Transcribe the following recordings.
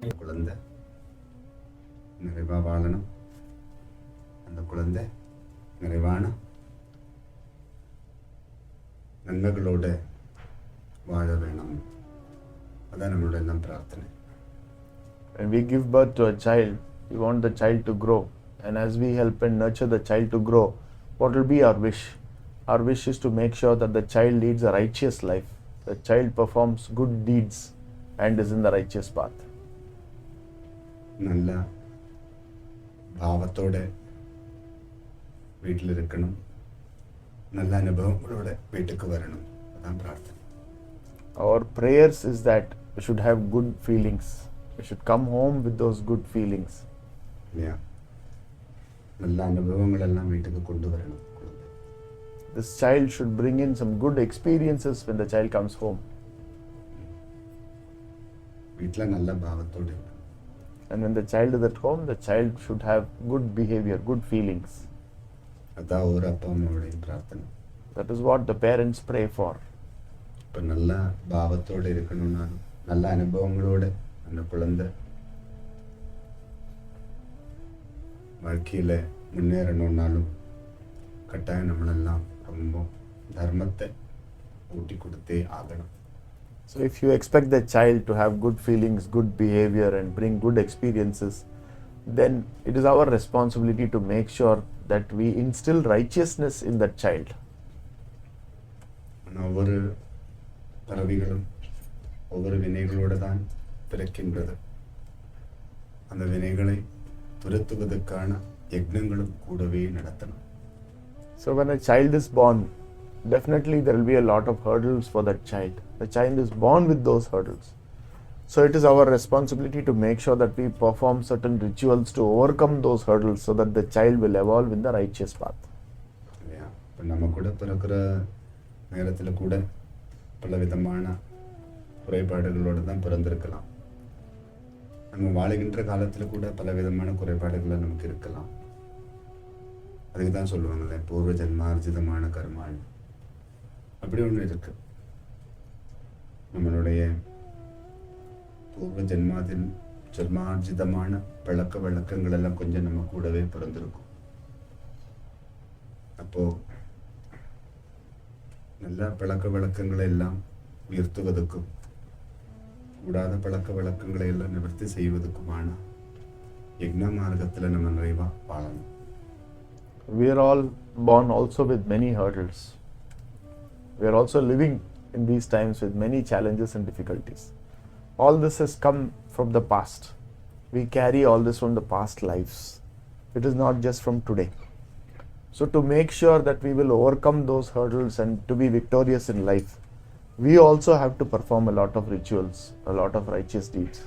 குழந்தை நிறைவா வாழணும். அந்த குழந்தை நிறைவான நன்மைகளோட வாழ வேணும். அதான் நம்மளோட எல்லாம் பிரார்த்தனை. When we give birth to a child, we want the child to grow. And as we help and nurture the child to grow, what will be our wish? Our wish is to make sure that the child leads a righteous life. The child performs good deeds and is in the righteous path. நல்ல பாவத்தோட வீட்டில் இருக்கணும். நல்ல அனுபவங்களோட வீட்டுக்கு வரணும். அதான் பிரார்த்தனை. Our prayers is that we should have good feelings. We should come home with those good feelings. இல்லையா? நல்ல அனுபவங்கள் எல்லாம் வீட்டுக்கு கொண்டு வரணும். This child should bring in some good experiences when the child comes home. வீட்டில் நல்ல பாவத்தோட இருக்கணும். And when the child is at home, the child should have good behavior, good feelings. அதான் ஒரு அப்பா அம்மாவுடைய பிரார்த்தனை. That is what the parents pray for. இப்போ நல்ல பாவத்தோடு இருக்கணும்னாலும் நல்ல அனுபவங்களோட அந்த குழந்தை வாழ்க்கையில் முன்னேறணும்னாலும் கட்டாயம் நம்மளெல்லாம் ரொம்ப தர்மத்தை ஊட்டி கொடுத்தே ஆகணும். So if you expect the child to have good feelings, good behavior and bring good experiences, then it is our responsibility to make sure that we instill righteousness in that child. ஒவ்வொரு பறவைகளும் ஒவ்வொரு வினைகளோடு தான் பிறக்கின்றது. அந்த வினைகளை துரத்துவதற்கான யக்னங்களும் கூடவே நடத்தணும். So when a child is born, definitely there will be a lot of hurdles for that child. The child is born with those hurdles. So it is our responsibility to make sure that we perform certain rituals to overcome those hurdles so that the child will evolve in the righteous path. இப்போ நம்ம கூட பிறக்கிற நேரத்தில் கூட பல விதமான குறைபாடுகளோடு தான் பிறந்திருக்கலாம். நம்ம வாழுகின்ற காலத்தில் கூட பல விதமான குறைபாடுகள் நமக்கு இருக்கலாம். அதுக்கு தான் சொல்லுவாங்கல்ல, பூர்வ ஜன்மார்ஜிதமான கர்மாள் அப்படி ஒன்று இருக்கு. நம்மளுடைய பூர்வ ஜன்மார்ஜிதமான பழக்க வழக்கங்கள் எல்லாம் கொஞ்சம் நம்ம கூடவே பிறந்திருக்கும். அப்போ நல்ல பழக்க வழக்கங்களை எல்லாம் உயர்த்துவதற்கும் கூடாத பழக்க வழக்கங்களை எல்லாம் நிவர்த்தி செய்வதற்குமான யக்ன மார்க்கத்தில் நம்ம நிறைவா வாழணும். We are all born also with many hurdles. We are also living in these times with many challenges and difficulties. All this has come from the past. We carry all this from the past lives. It is not just from today. So to make sure that we will overcome those hurdles and to be victorious in life, we also have to perform a lot of rituals, a lot of righteous deeds.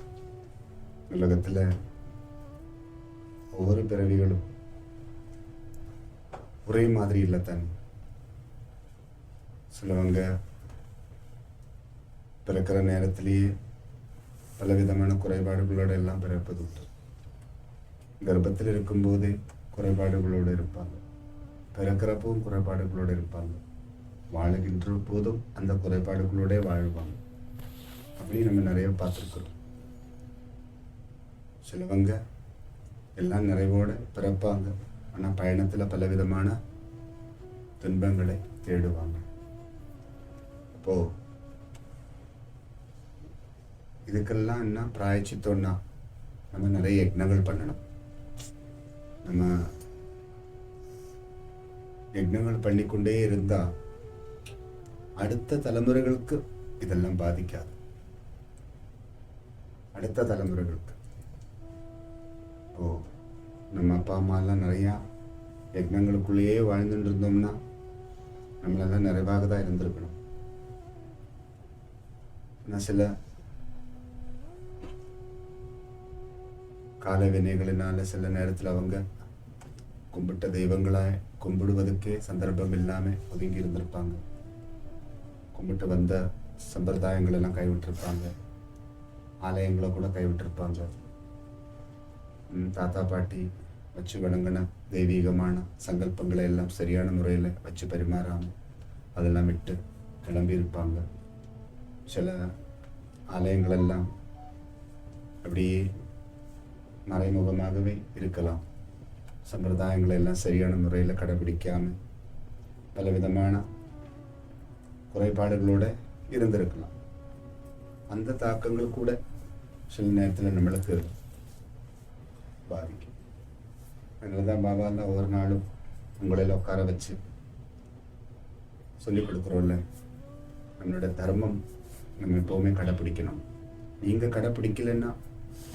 உலகத்தில் ஒவ்வொரு பிறவிகளும் ஒரே மாதிரி இல்லை தான். சிலவங்க பிறக்கிற நேரத்திலேயே பலவிதமான குறைபாடுகளோடு எல்லாம் பிறப்பது உண்டு. கர்ப்பத்தில் இருக்கும்போதே குறைபாடுகளோடு இருப்பாங்க, பிறக்கிறப்பவும் குறைபாடுகளோடு இருப்பாங்க, வாழுகின்ற போதும் அந்த குறைபாடுகளோட வாழ்வாங்க. அப்படி நம்ம நிறைய பார்த்துருக்குறோம். சிலவங்க எல்லாம் நிறைவோட பிறப்பாங்க, ஆனால் பயணத்தில் பலவிதமான துன்பங்களை தேடுவாங்க. அப்போ இதுக்கெல்லாம் என்ன பிராயச்சித்தோன்னா நம்ம நிறைய யக்னங்கள் பண்ணணும். நம்ம யக்னங்கள் பண்ணிக்கொண்டே இருந்தால் அடுத்த தலைமுறைகளுக்கு இதெல்லாம் பாதிக்காது. அடுத்த தலைமுறைகளுக்கு நம்ம அப்பா அம்மாலாம் நிறையா யக்னங்களுக்குள்ளேயே வாழ்ந்துட்டு இருந்தோம்னா நம்மளெல்லாம் நிறைவாக தான் இருந்திருக்கணும். ஆனால் சில கால வினைகளினால சில நேரத்தில் அவங்க கும்பிட்ட தெய்வங்களாய் கும்பிடுவதற்கே சந்தர்ப்பம் இல்லாமல் ஒதுங்கி இருந்திருப்பாங்க. கும்பிட்டு வந்த சம்பிரதாயங்கள் எல்லாம் கைவிட்டிருப்பாங்க, ஆலயங்களை கூட கைவிட்டிருப்பாங்க. தாத்தா பாட்டி வச்சு வணங்கின தெய்வீகமான சங்கல்பங்களை எல்லாம் சரியான முறையில் வச்சு பரிமாறாமல் அதெல்லாம் விட்டு கிளம்பியிருப்பாங்க. சில ஆலயங்களெல்லாம் அப்படியே மறைமுகமாகவே இருக்கலாம். சம்பிரதாயங்களை எல்லாம் சரியான முறையில் கடைபிடிக்காமல் பலவிதமான குறைபாடுகளோடு இருந்திருக்கலாம். அந்த தாக்கங்கள் கூட சில நேரத்தில் நம்மளுக்கு பாதிக்கும். அதனால தான் பாபா தான் ஒவ்வொரு நாளும் உங்களையில் உட்கார வச்சு சொல்லிக் கொடுக்குறோம்ல, நம்மளோட தர்மம் நம்ம எப்போவுமே கடைப்பிடிக்கணும். நீங்கள் கடைப்பிடிக்கலைன்னா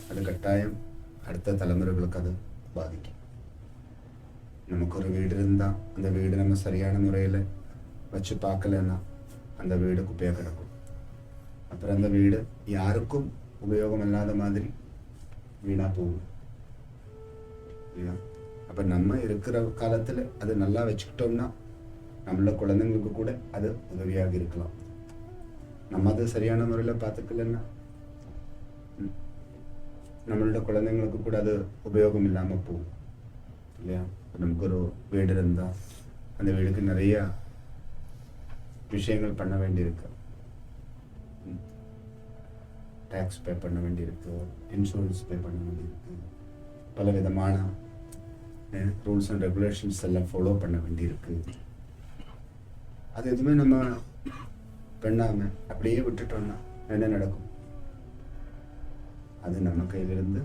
அது கட்டாயம் அடுத்த தலைமுறைகளுக்கு அது பாதிக்கும். நமக்கு ஒரு வீடு இருந்தால் அந்த வீடு நம்ம சரியான முறையில் வச்சு பார்க்கலன்னா அந்த வீடு குப்பையாக கிடக்கும். அப்புறம் அந்த வீடு யாருக்கும் உபயோகம் இல்லாத மாதிரி வீணாக போகும் இல்லையா? அப்போ நம்ம இருக்கிற காலத்தில் அது நல்லா வச்சுக்கிட்டோம்னா நம்மளோட குழந்தைங்களுக்கு கூட அது உதவியாக இருக்கலாம். நம்ம அது சரியான முறையில் பார்த்துக்கலன்னா நம்மளோட குழந்தைங்களுக்கு கூட அது உபயோகம் இல்லாமல் போகும் இல்லையா? நமக்கு ஒரு வீடு இருந்தால் அந்த வீடுக்கு நிறைய விஷயங்கள் பண்ண வேண்டியிருக்கு. டேக்ஸ் பே பண்ண வேண்டியிருக்கு, இன்சூரன்ஸ் பே பண்ண வேண்டியிருக்கு, பல விதமான ரூல்ஸ் அண்ட் ரெகுலேஷன்ஸ் எல்லாம் ஃபாலோ பண்ண வேண்டியிருக்கு. அது எதுவுமே நம்ம பண்ணாமல் அப்படியே விட்டுட்டோம்னா என்ன நடக்கும்? அது நம்ம கையிலிருந்து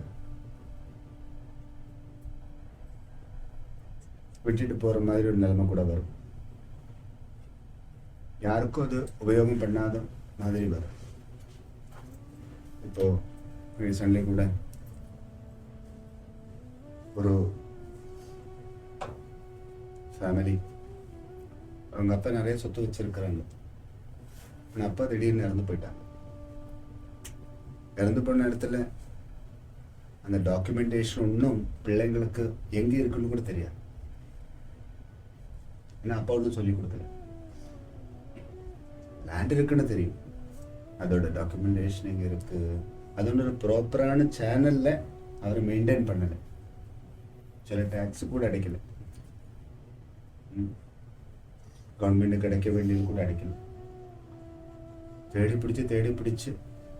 விட்டுட்டு போகிற மாதிரி ஒரு நிலைமை கூட வரும். யாருக்கும் அது உபயோகம் பண்ணாத மாதிரி வரும். இப்போ ரீசன்ட்லி கூட ஒரு ஃபேமிலி, அவங்க அப்பா நிறைய சொத்து வச்சிருக்கிறாங்க. ஆனால் அப்பா திடீர்னு இறந்து போயிட்டாங்க. இறந்து போன இடத்துல அந்த டாக்குமெண்டேஷன் இன்னும் பிள்ளைங்களுக்கு எங்கே இருக்குன்னு கூட தெரியாது. ஏன்னா அப்பா ஒன்றும் சொல்லி கொடுக்கல. லேண்ட் இருக்குன்னு தெரியும், அதோட டாக்குமெண்டேஷன் எங்கே இருக்கு, அது ஒன்று ஒரு ப்ராப்பரான சேனல்ல அவர் மெயின்டைன் பண்ணலை. சில டேக்ஸ் கூட அடைக்கல, கவர்மெண்ட் கிடைக்க வேண்டியது கூட அடைக்கல. தேடி பிடிச்சு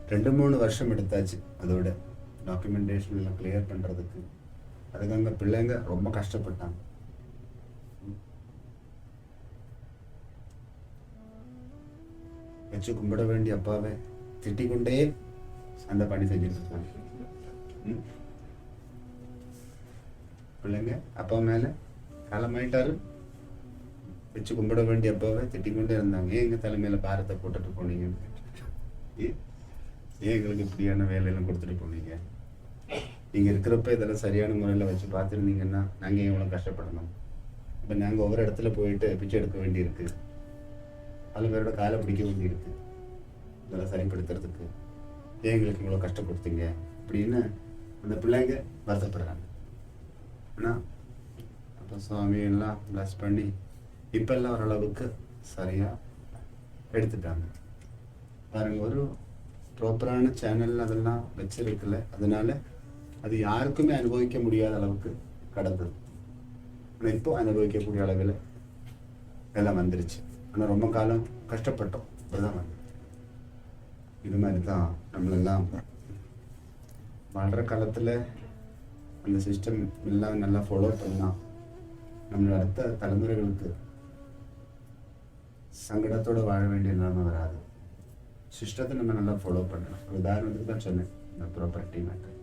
2-3 வருஷம் எடுத்தாச்சு அதோட டாக்குமெண்டேஷன் எல்லாம் கிளியர் பண்ணுறதுக்கு. அதுக்கு அங்கே பிள்ளைங்க ரொம்ப கஷ்டப்பட்டாங்க. வச்சு கும்பிட வேண்டிய அப்பாவை திட்டிக் கொண்டே அந்த பணி செஞ்சுட்டு இருக்காங்க. பிள்ளைங்க அப்பா மேலே காலமாயிட்டாரு, வச்சு கும்பிட வேண்டிய அப்பாவை திட்டிக் கொண்டே இருந்தாங்க. ஏன் எங்கள் தலைமையில பாரத்தை போட்டுட்டு போனீங்கன்னு, ஏன் எங்களுக்கு இப்படியான வேலையெல்லாம் கொடுத்துட்டு போனீங்க? நீங்கள் இருக்கிறப்ப இதெல்லாம் சரியான முறையில் வச்சு பார்த்துருந்தீங்கன்னா நாங்கள் எவ்வளோ கஷ்டப்படணும். இப்போ நாங்கள் ஒவ்வொரு இடத்துல போயிட்டு பிச்சை எடுக்க வேண்டியிருக்கு, பல பேரோட காலை பிடிக்க வேண்டியிருக்கு இதெல்லாம் சரிப்படுத்துறதுக்கு. ஏன் எங்களுக்கு இவ்வளோ கஷ்டம் கொடுத்தீங்க அப்படின்னு அந்த பிள்ளைங்க வருத்தப்படுறாங்க. ஆனால் அப்போ சுவாமி எல்லாம் ப்ளஸ் பண்ணி இப்பெல்லாம் ஓரளவுக்கு சரியாக எடுத்துட்டாங்க. பாருங்க, ஒரு ப்ராப்பரான சேனல் அதெல்லாம் வச்சிருக்கல, அதனால அது யாருக்குமே அனுபவிக்க முடியாத அளவுக்கு கடந்தது. ஆனால் இப்போ அனுபவிக்கக்கூடிய அளவில் எல்லாம் வந்துருச்சு. ஆனால் ரொம்ப காலம் கஷ்டப்பட்டோம், இப்போதான் வந்து. இது மாதிரி தான் நம்மளெல்லாம் வாழ்கிற காலத்தில் அந்த சிஸ்டம் எல்லாம் நல்லா ஃபாலோ பண்ணால் நம்மளோட அடுத்த தலைமுறைகளுக்கு சங்கடத்தோடு வாழ வேண்டிய நிலைமை வராது. சிஸ்டத்தை நம்ம நல்லா ஃபாலோ பண்ணணும். ஒரு உதாரணத்துக்கு தான் சொன்னேன், இந்த ப்ராப்பர்ட்டி மேட்டர்.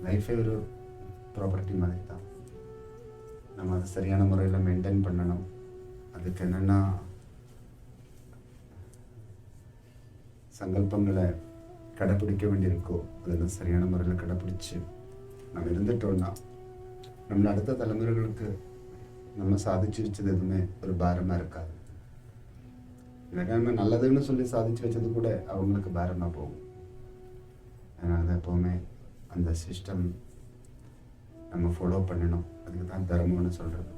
லைஃபே ஒரு ப்ராப்பர்ட்டி மாதிரி தான். நம்ம அதை சரியான முறையில் மெயின்டைன் பண்ணணும். அதுக்கு என்னென்னா சங்கல்பங்களை கடைப்பிடிக்க வேண்டியிருக்கோ அதெல்லாம் சரியான முறையில் கடைப்பிடிச்சு நம்ம இருந்துட்டோம்னா நம்மள அடுத்த தலைமுறைகளுக்கு நம்ம சாதிச்சு வச்சது எதுவுமே ஒரு பாரமாக இருக்காது. இல்லைன்னா நம்ம நல்லதுன்னு சொல்லி சாதிச்சு வச்சது கூட அவங்களுக்கு பாரமாக போகும். அதனால தான் எப்போவுமே அந்த சிஸ்டம் நம்ம ஃபாலோ பண்ணணும். அதுக்கு தான் தர்மம்னு சொல்கிறது.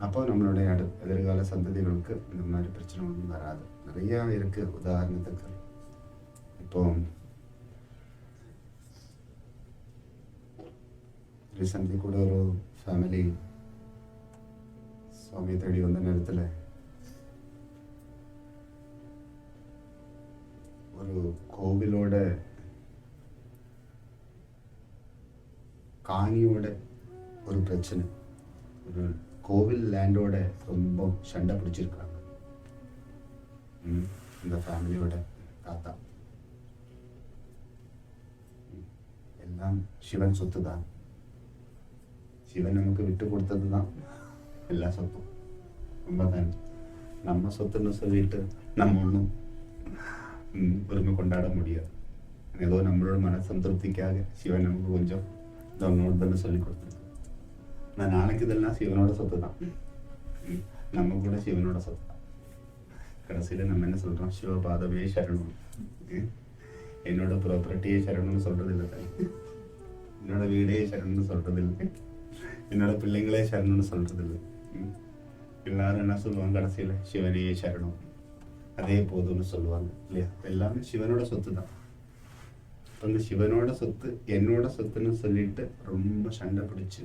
அப்போ நம்மளுடைய எதிர்கால சந்ததிகளுக்கு இந்த மாதிரி பிரச்சனை ஒன்றும் வராது. நிறையா இருக்குது. உதாரணத்துக்கு இப்போ ரீசன்ட்லி கூட ஒரு ஃபேமிலி சுவாமியை தேடி வந்த நேரத்தில் ஒரு கோவிலோட காணியோட ஒரு பிரச்சனை, ஒரு கோவில் லேண்டோட ரொம்ப சண்டை பிடிச்சிருக்காங்க. இந்த ஃபேமிலியோட தாத்தா. எல்லாம் சிவன் சொத்து தான். சிவன் நமக்கு விட்டு கொடுத்தது தான் எல்லா சொத்தும். ரொம்ப தான் நம்ம சொத்துன்னு சொல்லிட்டு நம்ம ஒன்றும் பெருமை கொண்டாட முடியாது. ஏதோ நம்மளோட மனசந்திருப்திக்காக சிவன் நமக்கு கொஞ்சம் நம்மளோடன்னு சொல்லி கொடுத்துருக்கு. நான் நாளைக்கு இதெல்லாம் சிவனோட சொத்து தான். நம்ம கூட சிவனோட சொத்து தான். கடைசியில் நம்ம என்ன சொல்கிறோம்? சிவபாதமே சரணம். என்னோட ப்ராப்பர்ட்டியே சரணம்னு சொல்கிறது இல்லை. என்னோட வீடே சரணம்னு சொல்கிறது இல்லை. என்னோட பிள்ளைங்களே சரணம்னு சொல்கிறது இல்லை. எல்லாரும் என்ன சொல்லுவாங்க? கடைசியில் சிவனே சரணம், அதே போதும்னு சொல்லுவாங்க இல்லையா? எல்லாமே சிவனோட சொத்து தான். அந்த சிவனோட சொத்து என்னோட சொத்துன்னு சொல்லிட்டு ரொம்ப சண்டை பிடிச்சு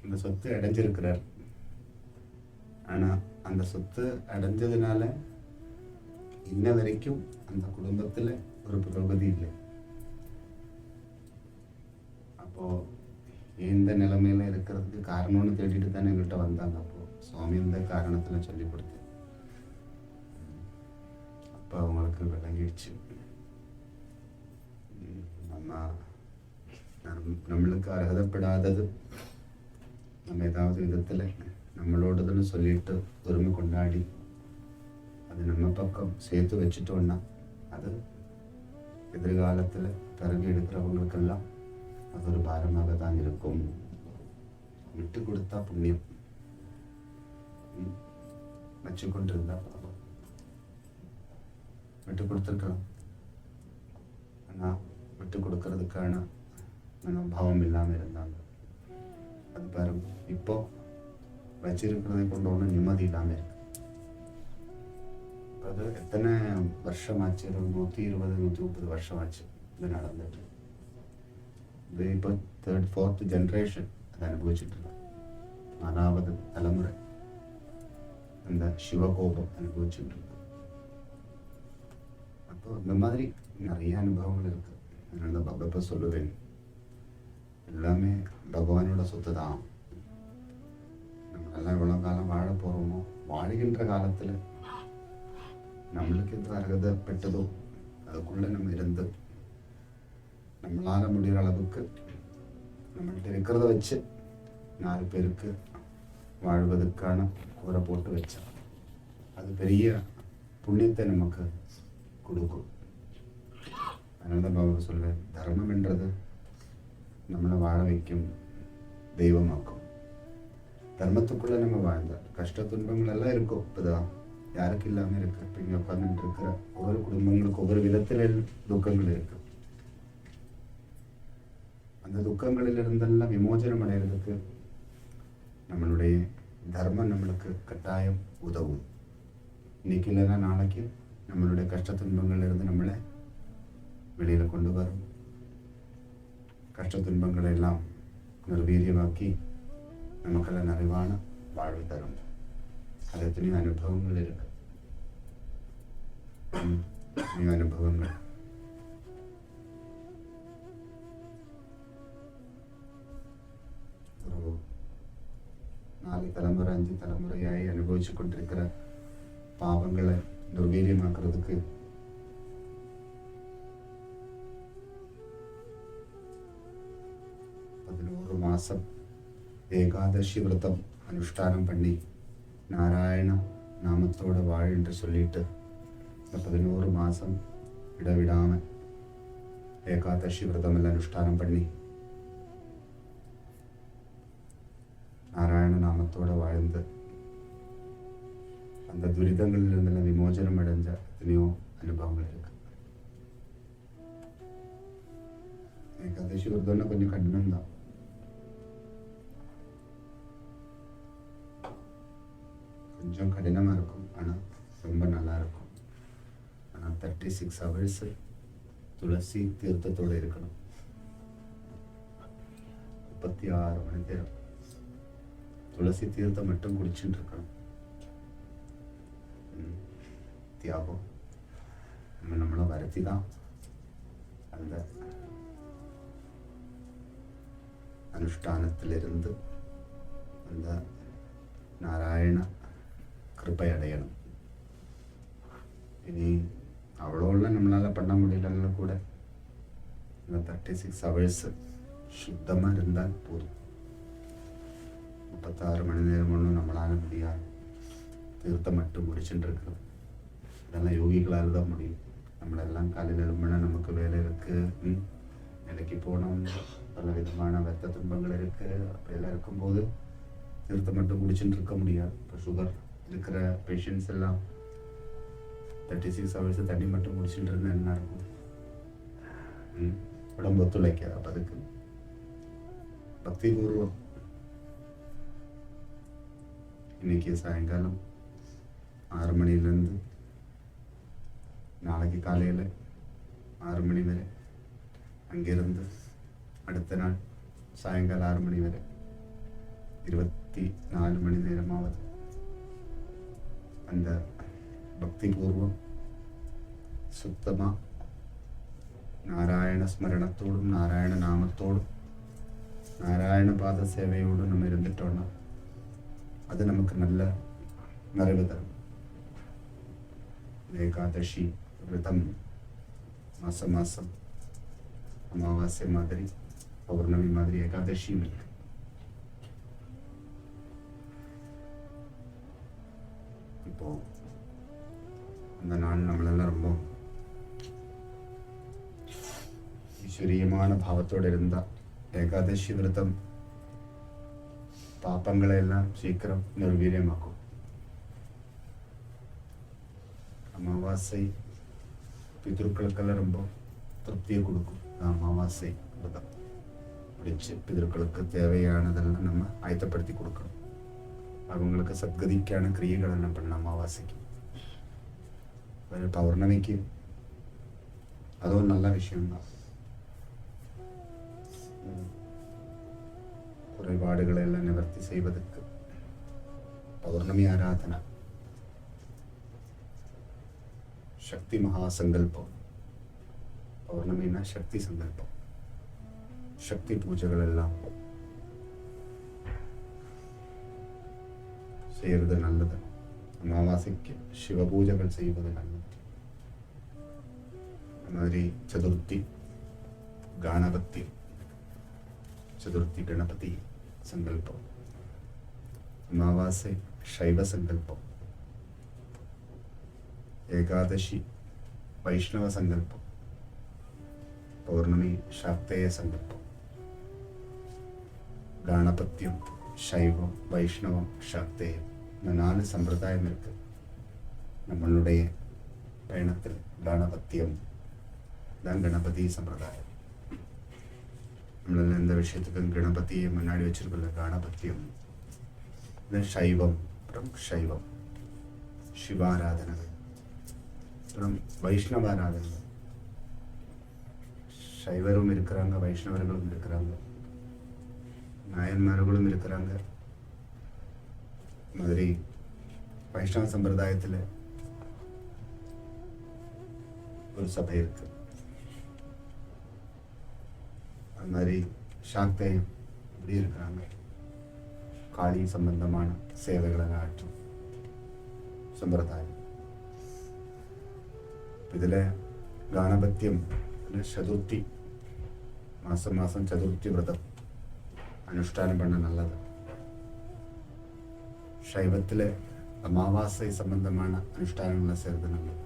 இந்த சொத்து அடைஞ்சிருக்கிறார். ஆனா அந்த சொத்து அடைஞ்சதுனால இன்ன வரைக்கும் அந்த குடும்பத்துல ஒரு புரோகதி இல்லை. அப்போ எந்த நிலைமையில இருக்கிறதுக்கு காரணம்னு தேடிட்டு தானே எங்கள்கிட்ட வந்தாங்க. அப்போ சுவாமி இந்த காரணத்துல சொல்லி கொடுத்து அப்போ அவங்களுக்கு விளங்கிடுச்சு. நம்மளுக்கு அர்ஹதப்படாதது நம்ம ஏதாவது விதத்தில் நம்மளோடதுன்னு சொல்லிட்டு பெருமை கொண்டாடி அது நம்ம பக்கம் சேர்த்து வச்சுட்டோன்னா அது எதிர்காலத்தில் பிறகு எடுக்கிறவங்களுக்கெல்லாம் அது ஒரு பாரமாக தான் இருக்கும். விட்டு கொடுத்தா புண்ணியம், வச்சு கொண்டு இருந்தா பாவம். விட்டு கொடுத்துருக்கலாம், ஆனால் விட்டு கொடுக்கறதுக்கான மனோபாவம் இல்லாமல் இருந்தாங்க. அது பாருங்க, இப்போ வச்சிருக்கிறதை கொண்டு ஒன்றும் நிம்மதி இல்லாமல் இருக்கு. அது எத்தனை வருஷம் ஆச்சு? 120, 130 வருஷம் ஆச்சு இது நடந்துட்டு. இது இப்போ 3rd, 4th ஜென்ரேஷன் அதை அனுபவிச்சுட்டு இருக்கு. 4வது தலைமுறை அந்த சிவகோபம் அனுபவிச்சுட்டு இருக்கு. அப்போ இந்த மாதிரி நிறைய அனுபவங்கள் இருக்கு. அதனால தான் பாபா சொல்லுவேன், எல்லாமே பகவானோட சொத்து தான். நம்ம எல்லாம் எவ்வளோ காலம் வாழ போகிறோமோ, வாழ்கின்ற காலத்தில் நம்மளுக்கு எது அர்ஹதப்பட்டதோ அதுக்குள்ளே நம்ம இருந்து நம்மளால் முடிகிற அளவுக்கு நம்மள்கிட்ட இருக்கிறத வச்சு 4 பேருக்கு வாழ்வதற்கான கூரை போட்டு வச்சா அது பெரிய புண்ணியத்தை நமக்கு கொடுக்கும். அதனால தான் பாபா சொல்லுவேன், தர்மம் என்றது நம்மளை வாழ வைக்கும், தெய்வமாக்கும். தர்மத்துக்குள்ளே நம்ம வாழ்ந்தால் கஷ்ட துன்பங்கள் எல்லாம் இருக்கும். இப்போதான் யாருக்கு இல்லாமல் இருக்கு. இப்போ இங்கே உட்காந்துட்டு இருக்கிற ஒவ்வொரு குடும்பங்களுக்கு ஒவ்வொரு விதத்தில் துக்கங்கள் இருக்கு. அந்த துக்கங்களிலிருந்தெல்லாம் விமோசனம் அடைகிறதுக்கு நம்மளுடைய தர்மம் நம்மளுக்கு கட்டாயம் உதவும். இன்னைக்கு இல்லைன்னா நாளைக்கு நம்மளுடைய கஷ்ட துன்பங்கள்ல இருந்து நம்மளை வெளியில கொண்டு வரும். கஷ்ட துன்பங்களை எல்லாம் நிர்வீரியமாக்கி நமக்கெல்லாம் நிறைவான வாழ்வு தரும். அது எத்தனையோ அனுபவங்கள் இருக்கு. எத்தனையோ அனுபவங்கள். ஒரு 4 தலைமுறை 5 தலைமுறையாയി அனுபவிச்சு கொண்டிருக்கிற பாவங்களை நிர்வீரியமாக்குறதுக்கு ஒரு மாசம் ஏகாதசி விரதம் அனுஷ்டானம் பண்ணி நாராயண நாமத்தோட வாழ் என்று சொல்லிட்டு இந்த 11 மாதம் விடாமல் ஏகாதசி விரதம் எல்லாம் அனுஷ்டானம் பண்ணி நாராயண நாமத்தோட வாழ்ந்து அந்த துரிதங்களில் இருந்தெல்லாம் விமோசனம் அடைஞ்ச எத்தனையோ அனுபவங்கள் இருக்கு. ஏகாதசி விரதம்னா கொஞ்சம் கடினம் தான். கொஞ்சம் கடினமாக இருக்கும், ஆனால் ரொம்ப நல்லா இருக்கும். ஆனால் 36 hours துளசி தீர்த்தத்தோடு இருக்கணும். 36 மணி நேரம் துளசி தீர்த்தம் மட்டும் குடிச்சுட்டு இருக்கணும். தியாகம் நம்மளை வருத்தி தான் அந்த அனுஷ்டானத்திலிருந்து அந்த நாராயண கிருபை அடையணும். இனி அவ்வளோலாம் நம்மளால் பண்ண முடியலன்னு கூட இந்த 36 ஹவர்ஸ் சுத்தமாக இருந்தால் போதும். 36 மணி நேரம் ஒன்றும் நம்மளால் முடியாது. தீர்த்தம் மட்டும் முடிச்சுட்டு இருக்கிறது இதெல்லாம் யோகிகளால் தான் முடியும். நம்மளெல்லாம் காலையில் எழும்பினா நமக்கு வேலை இருக்குது, வேலைக்கு போனோம், பல விதமான வெத்த துன்பங்கள் இருக்குது. அப்படியெல்லாம் இருக்கும்போது தீர்த்தம் மட்டும் குடிச்சுட்டு இருக்க முடியாது. இப்போ சுகர் இருக்கிற பேஷண்ட்ஸ் எல்லாம் 36 ஹவர்ஸ் தண்ணி மட்டும் குடிச்சுட்டு இருந்தால் என்ன இருக்கும்? உடம்பு ஒத்துழைக்காது. அப்போ அதுக்கு பக்தி பூர்வம் இன்னைக்கு சாயங்காலம் 6 மணிலேருந்து நாளைக்கு காலையில் 6 மணி வரை, அங்கிருந்து அடுத்த நாள் சாயங்காலம் 6 மணி வரை 24 மணி நேரமாவது அந்த பக்தி பூர்வம் சுத்தமாக நாராயண ஸ்மரணத்தோடும் நாராயண நாமத்தோடும் நாராயண பாத சேவையோடும் நம்ம இருந்துட்டோம்னா அது நமக்கு நல்ல நிறைவு தரும். ஏகாதசி விரதம் மாதம் மாதம் அமாவாசை மாதிரி பௌர்ணமி மாதிரி ஏகாதசியும் இருக்கு. இப்போ அந்த நாள் நம்மளெல்லாம் ரொம்ப ஈஸ்வரியமான பாவத்தோடு இருந்தால் ஏகாதசி விரதம் பாப்பங்களை எல்லாம் சீக்கிரம் நிர்வீரியமாக்கும். அமாவாசை பிதர்களுக்கெல்லாம் ரொம்ப திருப்தியை கொடுக்கும். அமாவாசை விரதம் பிடிச்சு பிதர்களுக்கு தேவையானதெல்லாம் நம்ம ஆயத்தப்படுத்தி கொடுக்கணும். அவங்களுக்கு சத்கதிக்கான கிரியைகள் எல்லாம் பண்ணலாம். அமாவாசைக்கு பௌர்ணமிக்கு அதுவும் நல்ல விஷயம்தான். குறைபாடுகளை எல்லாம் நிவர்த்தி செய்வதற்கு பௌர்ணமி ஆராதனை, சக்தி மகா சங்கல்பம். பௌர்ணமின்னா சக்தி சங்கல்பம், சக்தி பூஜைகள் எல்லாம் செய்யறது நல்லது. அமாவாசைக்கு சிவ பூஜைகள் செய்வது நல்லது. அந்த மாதிரி சதுர்த்தி கணபதி, சதுர்த்தி கணபதி சங்கல்பம், அமாவாசை சைவ சங்கல்பம், ஏகாதசி வைஷ்ணவ சங்கல்பம், பௌர்ணமி சாக்தேய சங்கல்பம். கணபத்தியம் சைவம் வைஷ்ணவம் சாக்தேயம் இந்த 4 சம்பிரதாயம் இருக்கு நம்மளுடைய பயணத்தில். கணபத்தியம் தான் கணபதி சம்பிரதாயம். நம்மள எந்த விஷயத்துக்கும் கணபதியை முன்னாடி வச்சிருக்கல. கணபத்தியம் சைவம், அப்புறம் சைவம் சிவாராதனைகள், அப்புறம் வைஷ்ணவ ஆராதனைகள். சைவரும் இருக்கிறாங்க, வைஷ்ணவர்களும் இருக்கிறாங்க, நாயன்மார்களும் இருக்கிறாங்க. மாதிரி வைஷ்ணவ சம்பிரதாயத்தில் ஒரு சபை இருக்கு. அது மாதிரி சாக்தேயம் இப்படி இருக்கிறாங்க. காளி சம்பந்தமான சேவைகளை ஆற்றும் சம்பிரதாயம். இதில் கணபத்தியம் சதுர்த்தி மாதம் மாதம் சதுர்த்தி விரதம் அனுஷ்டானம் பண்ண நல்லது. சைவத்தில் அமாவாசை சம்பந்தமான அனுஷ்டானங்களை செய்வது நல்லது.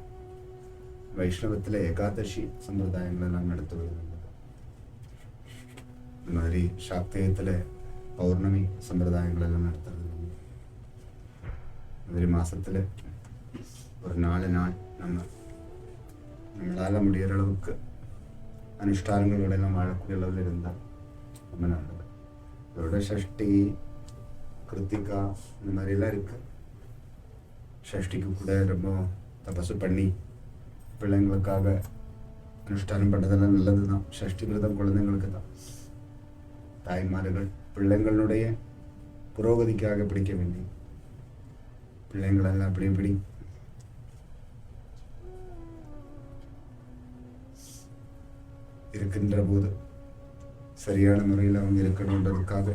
வைஷ்ணவத்தில் ஏகாதசி சம்பிரதாயங்கள் எல்லாம் நடத்துவது நல்லது. இந்த மாதிரி சாக்தேயத்தில் பௌர்ணமி சம்பிரதாயங்கள் எல்லாம் நடத்துறது நல்லது. இந்த மாதிரி மாதத்தில் ஒரு 4 நாள் நம்மளால் முடிகிற அளவுக்கு அனுஷ்டானங்களோட எல்லாம் வாழக்கூடிய அளவில் இருந்தால் ரொம்ப நல்லது. இதோட ஷஷ்டி கிருத்திகா இந்த மாதிரிலாம் இருக்கு. ஷஷ்டிக்கு கூட ரொம்ப தபசு பண்ணி பிள்ளைங்களுக்காக அனுஷ்டானம் பண்ணுறதெல்லாம் நல்லது தான். ஷஷ்டி விரதம் குழந்தைங்களுக்கு தான். தாய்மார்கள் பிள்ளைங்களுடைய புரோகதிக்காக பிடிக்க வேண்டி பிள்ளைங்களெல்லாம் இப்படி இருக்கின்ற போது சரியான முறையில் அவங்க இருக்கணுன்றதுக்காக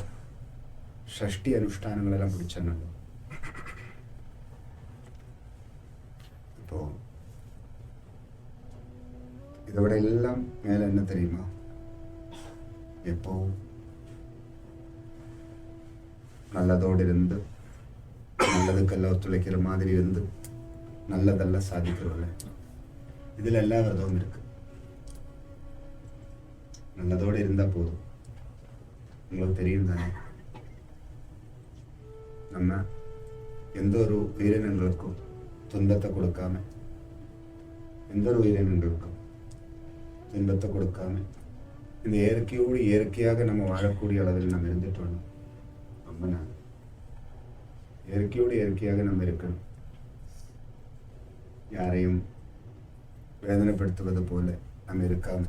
ஷஷ்டி அனுஷ்டானங்கள் எல்லாம் பிடிச்சாங்க. இப்போ இதை விட எல்லாம் மேல என்ன தெரியுமா, எப்போ நல்லதோடு இருந்து நல்லதுக்கெல்லாம் ஒத்துழைக்கிற மாதிரி இருந்து நல்லதெல்லாம் சாதிக்கிறோம்ல, இதுல எல்லா விரதமும் இருக்கு. நல்லதோடு இருந்தா போதும். உங்களுக்கு தெரியும் தானே, நம்ம எந்த ஒரு உயிரினங்களுக்கும் துன்பத்தை கொடுக்காம, எந்த ஒரு உயிரினங்களுக்கும் துன்பத்தை கொடுக்காம இந்த இயற்கையோடு இயற்கையாக நம்ம வாழக்கூடிய அளவில் நம்ம இருந்துட்டோம். ரொம்ப நாள் இயற்கையோடு இயற்கையாக நம்ம இருக்கணும். யாரையும் வேதனைப்படுத்துவது போல நம்ம இருக்காம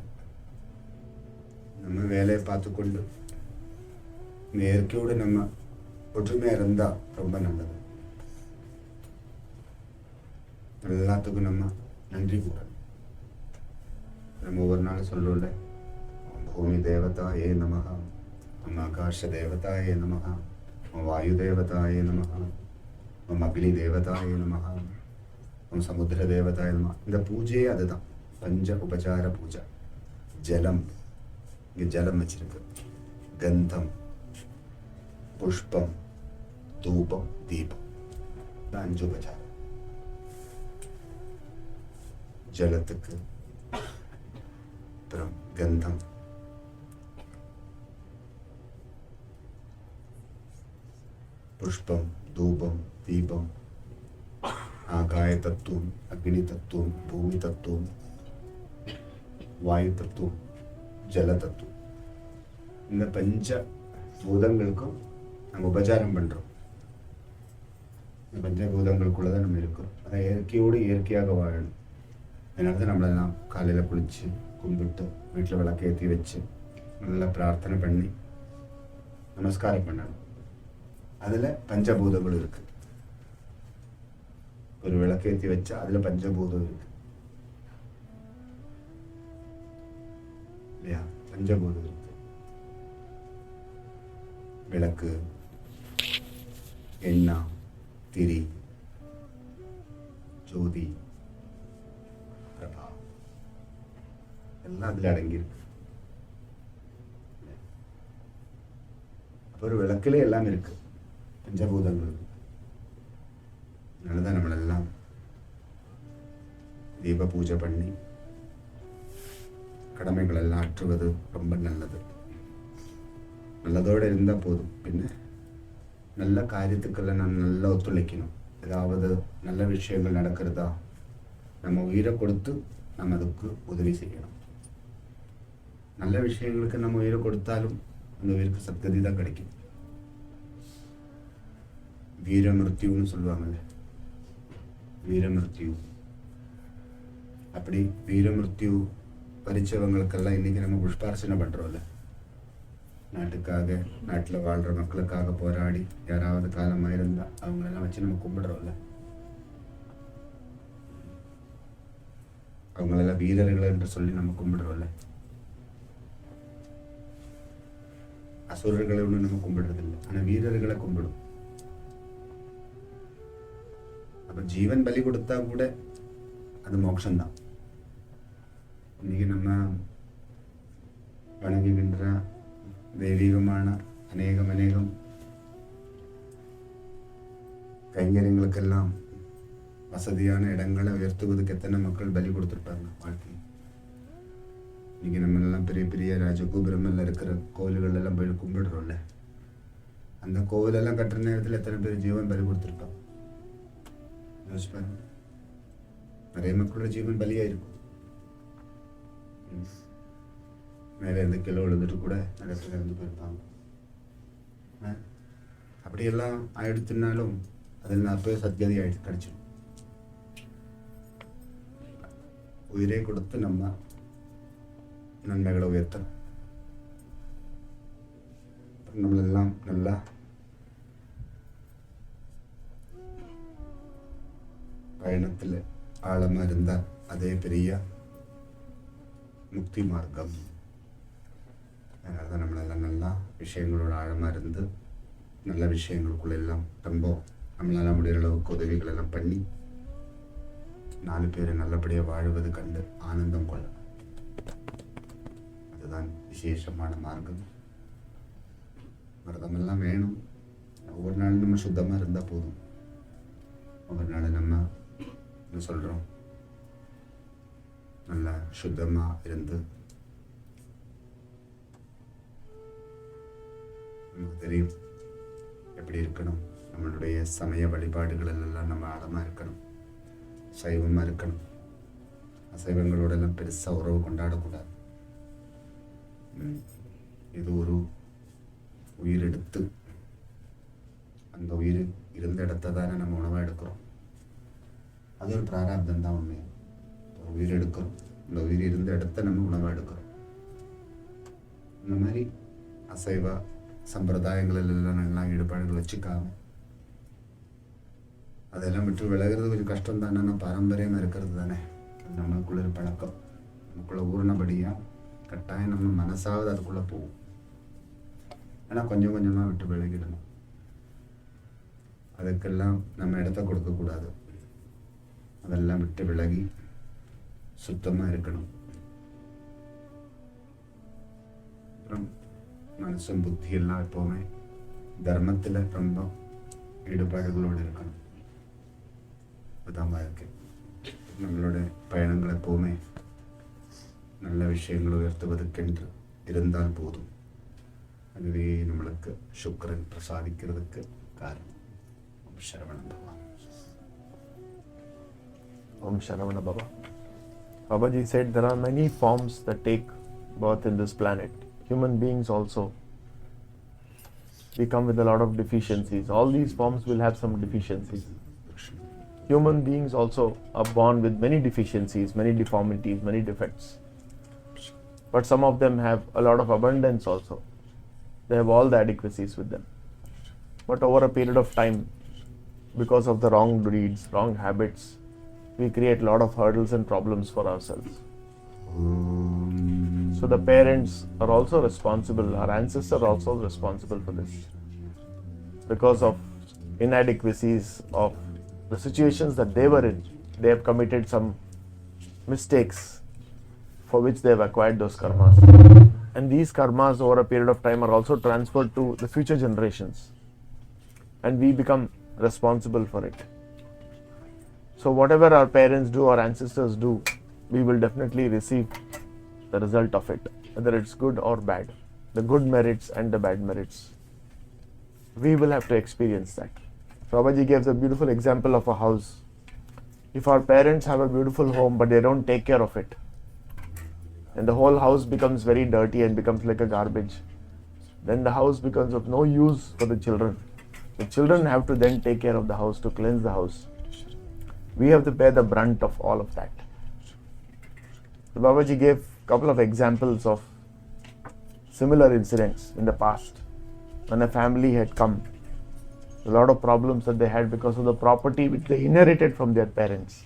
நம்ம வேலையை பார்த்துக்கொண்டு இந்த இயற்கையோடு நம்ம ஒற்றுமையாக இருந்தால் ரொம்ப நல்லது. எல்லாத்துக்கும் நம்ம நன்றி கூறணும். நம்ம ஒவ்வொரு நாளும் சொல்லுவோம்ல, பூமி தேவதாயே நமஹ, மம ஆகாஷ தேவதாயே நமஹ, மம வாயு தேவதாயே நமஹ, மம அக்னி தேவதாயே நமஹ, மம சமுத்திர தேவதாயே நமஹ. இந்த பூஜையே அதுதான், பஞ்ச உபச்சார பூஜை. ஜலம், இங்கே ஜலம் வச்சிருக்கு, கந்தம், புஷ்பம், தூபம், தீபம், 5 உபச்சாரம். ஜலத்துக்கு அப்புறம் கந்தம், புஷ்பம், தூபம், தீபம், ஆகாய தத்துவம், அக்னி தத்துவம், பூமி தத்துவம், வாயு தத்துவம், ஜல தத்துவம். இந்த பஞ்ச பூதங்களுக்கும் நம்ம உபச்சாரம் பண்றோம். இந்த பஞ்சபூதங்களுக்குள்ளதான் நம்ம இருக்கிறோம். அதை இயற்கையோடு இயற்கையாக வாழணும். அதனால தான் நம்மளெல்லாம் காலையில் குளிச்சு கும்பிட்டு வீட்டில் விளக்கேற்றி வச்சு நல்லா பிரார்த்தனை பண்ணி நமஸ்காரம் பண்ணணும். அதில் பஞ்சபூதங்கள் இருக்கு. ஒரு விளக்கேற்றி வச்சா அதில் பஞ்சபூதம் இருக்கு இல்லையா? பஞ்சபூதம் இருக்கு. விளக்கு, எண்ணெய், திரி, ஜோதி, பிரபா எல்லாம் அதில் அடங்கியிருக்கு. அப்போ ஒரு விளக்கிலே எல்லாம் இருக்கு, பஞ்சபூதங்கள். அதனாலதான் நம்மளெல்லாம் தீப பூஜை பண்ணி கடமைகள் எல்லாம் ஆற்றுவது ரொம்ப நல்லது. நல்லதோடு இருந்தால் போதும். பின்ன நல்ல காரியத்துக்கெல்லாம் நம்ம நல்லா ஒத்துழைக்கணும். ஏதாவது நல்ல விஷயங்கள் நடக்கிறதா, நம்ம உயிரை கொடுத்து நம்ம அதுக்கு உதவி செய்யணும். நல்ல விஷயங்களுக்கு நம்ம உயிரை கொடுத்தாலும் அந்த உயிருக்கு சத்கதி தான் கிடைக்கும். வீரமிருத்யுன்னு சொல்லுவாங்கல்ல, வீரமிருத்யு. அப்படி வீரமிருத்யு பறிச்சவங்களுக்கெல்லாம் இன்னைக்கு நம்ம புஷ்பார்ச்சனை பண்றோம்ல. நாட்டுக்காக, நாட்டில் வாழ்ற மக்களுக்காக போராடி யாராவது காலமாக இருந்தா அவங்களெல்லாம் வச்சு நம்ம கும்பிடுறோம்ல. அவங்களெல்லாம் வீரர்கள் என்று சொல்லி நம்ம கும்பிடுறோம்ல. அசுரர்களை ஒன்றும் நம்ம கும்பிடுறதில்லை, ஆனால் வீரர்களை கும்பிடும். அப்ப ஜீவன் பலி கொடுத்தா கூட அது மோட்சம்தான். இன்னைக்கு நம்ம வணங்குகின்ற தெய்வீகமான அநேகம் கைங்கரியங்களுக்கெல்லாம் வசதியான இடங்களை உயர்த்துவதற்கு எத்தனை மக்கள் பலி கொடுத்துருப்பாங்க வாழ்க்கை. இன்னைக்கு நம்ம எல்லாம் பெரிய பெரிய ராஜகோபுரம் எல்லாம் இருக்கிற கோவில்கள் எல்லாம் போய் கும்பிடுறோம்ல. அந்த கோவிலெல்லாம் கட்டுற நேரத்தில் எத்தனை பேர் ஜீவன் பலி கொடுத்துருப்பாங்க யோசிப்பாங்க. நிறைய மக்களோட ஜீவன் பலியாயிருக்கும். மேலே இருந்து கிலோ விழுந்துட்டு கூட நடத்துல இருந்து போயிருப்பாங்க. அப்படியெல்லாம் ஆயிடுத்துனாலும் அதில் நான் போய் சத்கதி கிடைச்சிடும். உயிரை கொடுத்து நம்ம நன்மைகளை உயர்த்தணும். நம்மளெல்லாம் நல்லா பயணத்தில் ஆழமாக இருந்தால் அதே பெரிய முக்தி மார்க்கம். அதனால தான் நம்மளெல்லாம் நல்லா விஷயங்களோட ஆழமாக இருந்து நல்ல விஷயங்களுக்குள்ளெல்லாம் ரொம்ப நம்மளால் முடிகிற அளவுக்கு உதவிகள் எல்லாம் பண்ணி 4 பேர் நல்லபடியாக வாழ்வது கண்டு ஆனந்தம் கொள்ள, அதுதான் விசேஷமான மார்க்கம். விரதமெல்லாம் வேணும். ஒவ்வொரு நாளும் நம்ம சுத்தமாக இருந்தால் போதும். ஒவ்வொரு நாளும் நம்ம என்ன சொல்கிறோம், நல்லா சுத்தமாக இருந்து நமக்கு தெரியும் எப்படி இருக்கணும். நம்மளுடைய சமய வழிபாடுகளெல்லாம் நம்ம ஆழமாக இருக்கணும், சைவமாக இருக்கணும். அசைவங்களோடெல்லாம் பெருசாக உறவு கொண்டாடக்கூடாது. இது ஒரு உயிர் எடுத்து, அந்த உயிர் இருந்த இடத்த தானே நம்ம உணவாக எடுக்கிறோம். அது ஒரு பிராராப்தம் தான். உண்மை, ஒரு உயிர் எடுக்கிறோம், அந்த உயிர் இருந்த இடத்த நம்ம உணவாக எடுக்கிறோம். இந்த மாதிரி அசைவ சம்பிரதாயங்களெல்லாம் நல்லா ஈடுபாடுகள் வச்சுக்காம அதெல்லாம் விட்டு விலகிறது கொஞ்சம் கஷ்டம் தானே. நம்ம பாரம்பரியமாக இருக்கிறது தானே, அது நம்மளுக்குள்ள ஒரு பழக்கம். நமக்குள்ள ஊறினபடியாக கட்டாயம் நம்ம மனசாவது அதுக்குள்ளே போகும். ஆனால் கொஞ்சம் கொஞ்சமாக விட்டு விலகிடணும். அதுக்கெல்லாம் நம்ம இடத்த கொடுக்கக்கூடாது. அதெல்லாம் விட்டு விலகி சுத்தமாக இருக்கணும். அப்புறம் மனசும் புத்தியெல்லாம் எப்போவுமே தர்மத்தில் ரொம்ப ஈடுபாடுகளோடு இருக்கணும். அதுதான் வாழ்க்கை. நம்மளோட பயணங்கள் எப்போவுமே நல்ல விஷயங்களை உயர்த்துவதற்கென்று இருந்தால் போதும். அதுவே நம்மளுக்கு சுக்கிரன் பிரசாதிக்கிறதுக்கு காரணம். ஓம் சரவண பவா. Om Sharavana Baba. Babaji said there are many forms that take birth in this planet. Human beings also. We come with a lot of deficiencies. All these forms will have some deficiencies. Human beings also are born with many deficiencies, many deformities, many defects. But some of them have a lot of abundance also. They have all the adequacies with them. But over a period of time, because of the wrong deeds, wrong habits, we create a lot of hurdles and problems for ourselves. So the parents are also responsible, our ancestors are also responsible for this. Because of inadequacies of the situations that they were in, they have committed some mistakes for which they have acquired those karmas. And these karmas over a period of time are also transferred to the future generations. And we become responsible for it. So whatever our parents do, our ancestors do, we will definitely receive the result of it, whether it's good or bad, the good merits and the bad merits. We will have to experience that. Babaji gave a beautiful example of a house. If our parents have a beautiful home but they don't take care of it, and the whole house becomes very dirty and becomes like a garbage, then the house becomes of no use for the children. The children have to then take care of the house, to cleanse the house. We have to bear the brunt of all of that. So Babaji gave a couple of examples of similar incidents in the past. When a family had come, a lot of problems that they had because of the property which they inherited from their parents.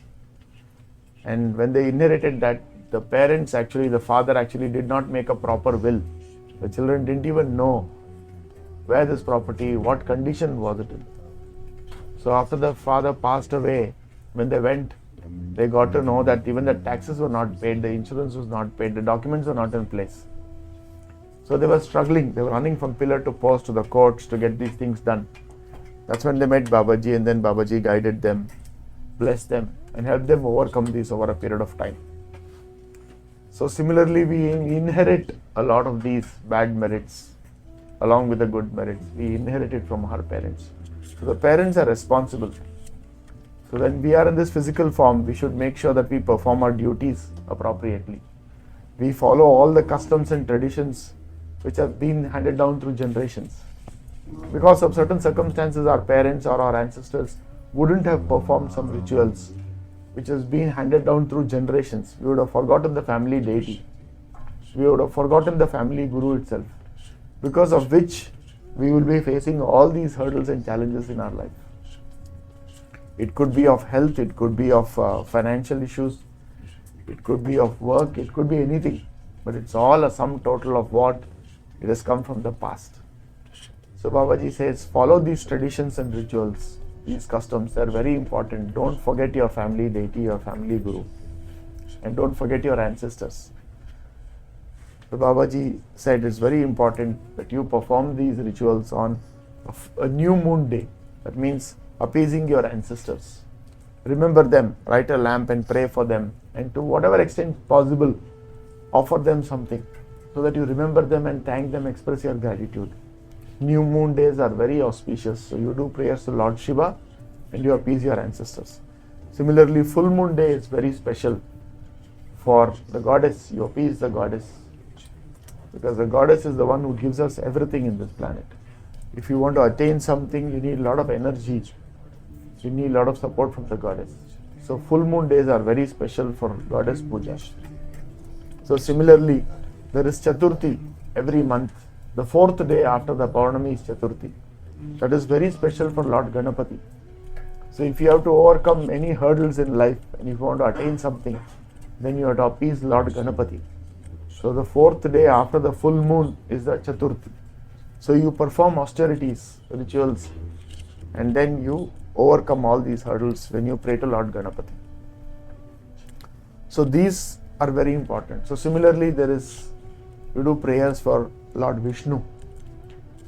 And when they inherited that, the parents actually, the father actually did not make a proper will. The children didn't even know where this property, what condition was it in. So after the father passed away, when they went, they got to know that even the taxes were not paid, the insurance was not paid, the documents were not in place. So they were struggling. They were running from pillar to post to the courts to get these things done. That's when they met Babaji, and then Babaji guided them, blessed them, and helped them overcome this over a period of time. So similarly, we inherit a lot of these bad merits along with the good merits. We inherit it from our parents. So the parents are responsible. So when we are in this physical form, we should make sure that we perform our duties appropriately. We follow all the customs and traditions which have been handed down through generations. Because of certain circumstances, our parents or our ancestors wouldn't have performed some rituals which has been handed down through generations. We would have forgotten the family deity. We would have forgotten the family guru itself. Because of which we will be facing all these hurdles and challenges in our life. It could be of health, it could be of financial issues, it could be of work, it could be anything. But it's all a sum total of what? It has come from the past. So Babaji says, follow these traditions and rituals, these customs. They are very important. Don't forget your family deity, your family guru. And don't forget your ancestors. So Babaji said it's very important that you perform these rituals on a new moon day. That means appeasing your ancestors. Remember them, light a lamp and pray for them, and to whatever extent possible, offer them something so that you remember them and thank them, express your gratitude. New moon days are very auspicious, so you do prayers to Lord Shiva and you appease your ancestors. Similarly, full moon day is very special for the goddess. You appease the goddess because the goddess is the one who gives us everything in this planet. If you want to attain something, you need a lot of energy. You need a lot of support from the goddess. So full moon days are very special for goddess puja. So similarly, there is Chaturthi every month. The fourth day after the Paurnami is Chaturthi. That is very special for Lord Ganapati. So if you have to overcome any hurdles in life and if you want to attain something, then you have to appease Lord Ganapati. So the fourth day after the full moon is the Chaturthi. So you perform austerities, rituals, and then you overcome all these hurdles when you pray to Lord Ganapati. So these are very important. So similarly, you do prayers for Lord Vishnu.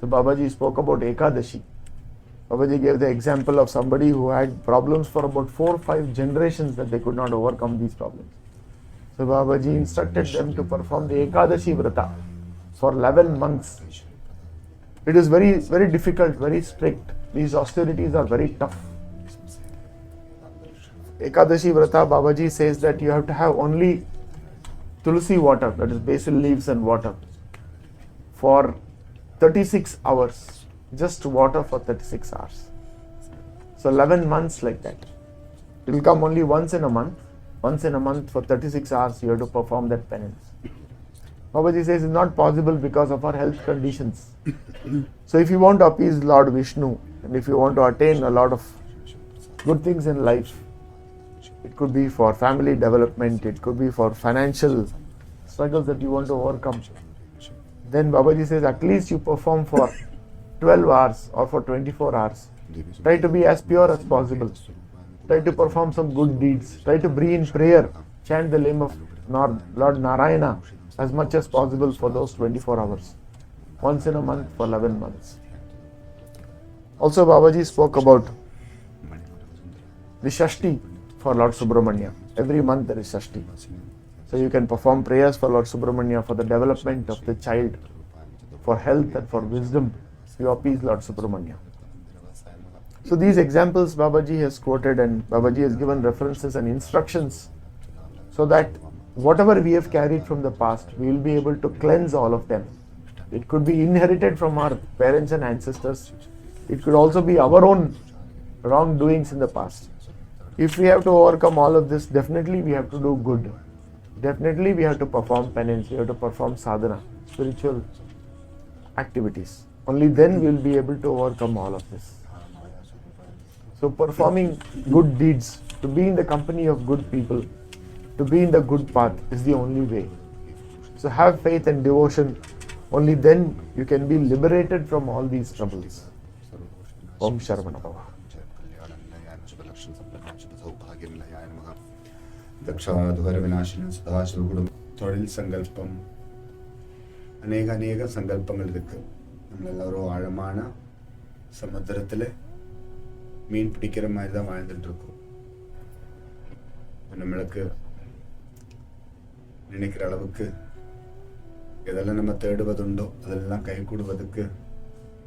So Babaji spoke about Ekadashi. Babaji gave the example of somebody who had problems for about 4 or 5 generations that they could not overcome these problems. So Babaji instructed them to perform the Ekadashi Vrata for 11 months. It is very, very difficult, very strict. These austerities are very tough. Ekadashi Vrata, Babaji says that you have to have only tulsi water, that is basil leaves and water, for 36 hours. Just water for 36 hours. So 11 months like that. It will come only once in a month. Once in a month for 36 hours you have to perform that penance. Babaji says it's not possible because of our health conditions. So if you want to appease Lord Vishnu and if you want to attain a lot of good things in life, it could be for family development, it could be for financial struggles that you want to overcome, then Babaji says at least you perform for 12 hours or for 24 hours. Try to be as pure as possible. Try to perform some good deeds. Try to be in prayer. Chant the name of Lord Narayana as much as possible for those 24 hours. Once in a month for 11 months. Also Babaji spoke about the Shashti for Lord Subramanya. Every month there is Shashti. So you can perform prayers for Lord Subramanya for the development of the child, for health and for wisdom. You appease Lord Subramanya. So these examples Babaji has quoted and Babaji has given references and instructions so that whatever we have carried from the past, we will be able to cleanse all of them. It could be inherited from our parents and ancestors. It could also be our own wrongdoings in the past. If we have to overcome all of this, definitely we have to do good. Definitely we have to perform penance, we have to perform sadhana, spiritual activities. Only then we will be able to overcome all of this. So performing good deeds, to be in the company of good people, to be in the good path is the only way. So have faith and devotion. Only then you can be liberated from all these troubles. Om Sharavana Bhava. தொழில் சங்கல்பம் அநேக சங்கல்பங்கள் இருக்கு. நம்ம எல்லாரும் ஆழமான சமுத்திரத்தில் மீன் பிடிக்கிற மாதிரி தான் வாழ்ந்துட்டு இருக்கோம். நம்மளுக்கு நினைக்கிற அளவுக்கு எதெல்லாம் நம்ம தேடுவதுண்டோ அதெல்லாம் கை கூடுவதற்கு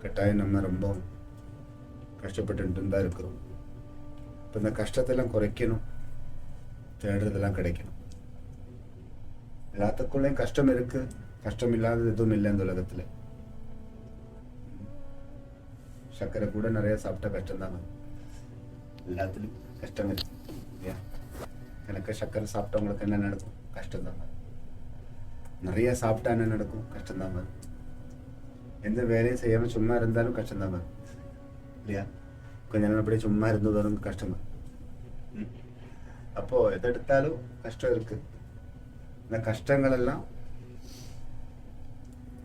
கட்டாயம் நம்ம ரொம்ப கஷ்டப்பட்டு தான் இருக்கிறோம். இப்போ இந்த கஷ்டத்தெல்லாம் குறைக்கணும், தேடுறதெல்லாம் கிடைக்கணும். எல்லாத்துக்குள்ளேயும் கஷ்டம் இருக்கு, கஷ்டம் இல்லாதது எதுவும் இல்லை இந்த உலகத்துல. சர்க்கரை கூட நிறைய சாப்பிட்டா கஷ்டம் தான். எல்லாத்துலயும் கஷ்டம் இருக்கு இல்லையா? எனக்கு சர்க்கரை சாப்பிட்டவங்களுக்கு என்ன நடக்கும்? கஷ்டம் தான். நிறைய சாப்பிட்டா என்ன நடக்கும்? கஷ்டம் தான். எந்த வேலையும் செய்யாம சும்மா இருந்தாலும் கஷ்டம் தான் இல்லையா? கொஞ்ச நேரம் அப்படியே சும்மா இருந்ததும் கஷ்டம். அப்போ எதை எடுத்தாலும் கஷ்டம் இருக்கு. இந்த கஷ்டங்கள் எல்லாம்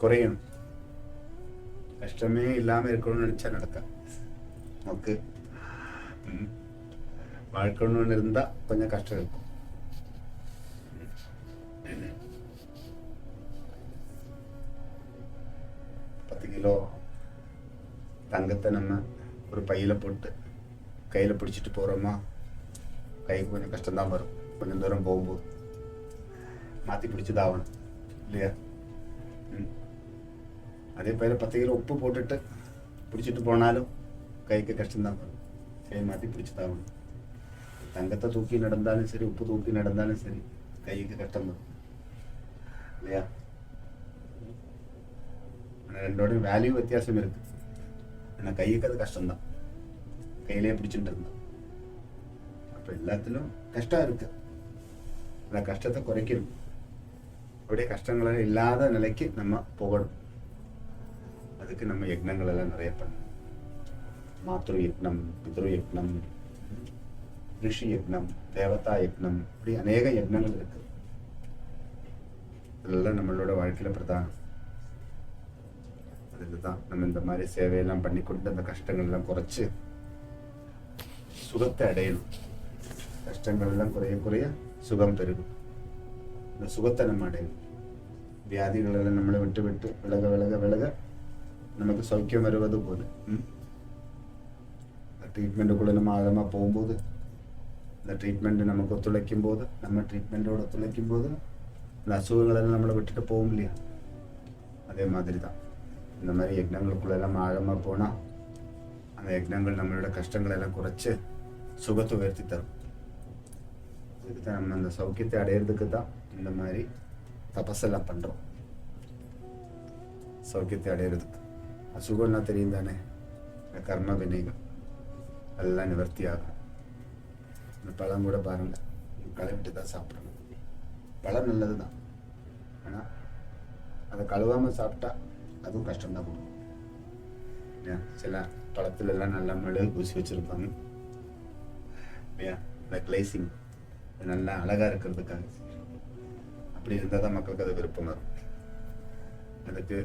குறையணும். கஷ்டமே இல்லாமல் இருக்கணும்னு நினச்சா நடக்காது. நமக்கு வாழ்க்கணும்னு இருந்தால் கொஞ்சம் கஷ்டம் இருக்கும். 10 கிலோ தங்கத்தை நம்ம ஒரு பையில் போட்டு கையில் பிடிச்சிட்டு போகிறோமா, கைக்கு கொஞ்சம் கஷ்டம்தான் வரும். கொஞ்சம் தூரம் போகும்போது மாற்றி பிடிச்சிதான் ஆகணும் இல்லையா? அதே பையில் 10 கிலோ உப்பு போட்டுட்டு பிடிச்சிட்டு போனாலும் கைக்கு கஷ்டம்தான் வரும். கை மாற்றி பிடிச்சிதான் ஆகணும். தங்கத்தை தூக்கி நடந்தாலும் சரி, உப்பு தூக்கி நடந்தாலும் சரி, கைக்கு கஷ்டம் வரும் இல்லையா? ரெண்டோட வேல்யூ வித்தியாசம் இருக்கு. ஆனால் கைக்கு அது கஷ்டம்தான், கையிலேயே பிடிச்சிட்டு இருந்தான். அப்போ எல்லாத்திலும் கஷ்டம் இருக்கு. அந்த கஷ்டத்தை குறைக்கணும். அப்படியே கஷ்டங்கள் இல்லாத நிலைக்கு நம்ம போகணும். அதுக்கு நம்ம யக்னங்கள் எல்லாம் நிறைய பண்ணணும். மாத்ரு யக்னம், பித்ரு யக்னம், ரிஷி யக்னம், தேவதா யக்னம், இப்படி அநேக யக்னங்கள் இருக்கு. இதெல்லாம் நம்மளோட வாழ்க்கையில பிரதானம். அதுக்கு தான் நம்ம இந்த மாதிரி சேவையெல்லாம் பண்ணி கொண்டு அந்த கஷ்டங்கள் எல்லாம் குறைச்சு சுகத்தை அடையணும். கஷ்டங்கள் எல்லாம் குறைய குறைய சுகம் பெருகும். இந்த சுகத்தை நம்ம அடையணும். வியாதிகள் எல்லாம் நம்மளை விட்டு விட்டு விலக விலக விலக நமக்கு சௌக்கியம் வருவது போல. ட்ரீட்மெண்ட்டுக்குள்ளே நம்ம ஆழமாக போகும்போது, இந்த ட்ரீட்மெண்ட்டு நமக்கு ஒத்துழைக்கும் போது, நம்ம ட்ரீட்மெண்ட்டோட ஒத்துழைக்கும் போது இந்த அசுகங்களெல்லாம் நம்மளை விட்டுட்டு போகும் இல்லையா? அதே மாதிரி தான் இந்த மாதிரி யக்னங்களுக்குள்ள எல்லாம் ஆழமாக போனால் அந்த யக்னங்கள் நம்மளோட கஷ்டங்களை எல்லாம் குறைச்சி சுகத்தை உயர்த்தி தரும். அதுக்கு தான் நம்ம அந்த சௌக்கியத்தை அடையிறதுக்கு தான் இந்த மாதிரி தபஸெல்லாம் பண்ணுறோம். சௌக்கியத்தை அடையிறதுக்கு அசுகம்னா தெரியும் தானே? இந்த கர்ம வினைகள் எல்லாம் நிவர்த்தி ஆகும். இந்த பழம் கூட பாருங்கள், கழுவிட்டு தான் சாப்பிடணும். பழம் நல்லது தான், ஆனால் அதை கழுவாமல் சாப்பிட்டா அதுவும் கஷ்டம்தான் கொடுக்கும். சில பழத்துல எல்லாம் நல்லா மெழுகு பூசி வச்சுருப்பாங்க இல்லையா? இந்த கிளேசிங் நல்லா அழகாக இருக்கிறதுக்காக. அப்படி இருந்தால் தான் மக்களுக்கு அது விருப்பம் வரும். அதுக்கு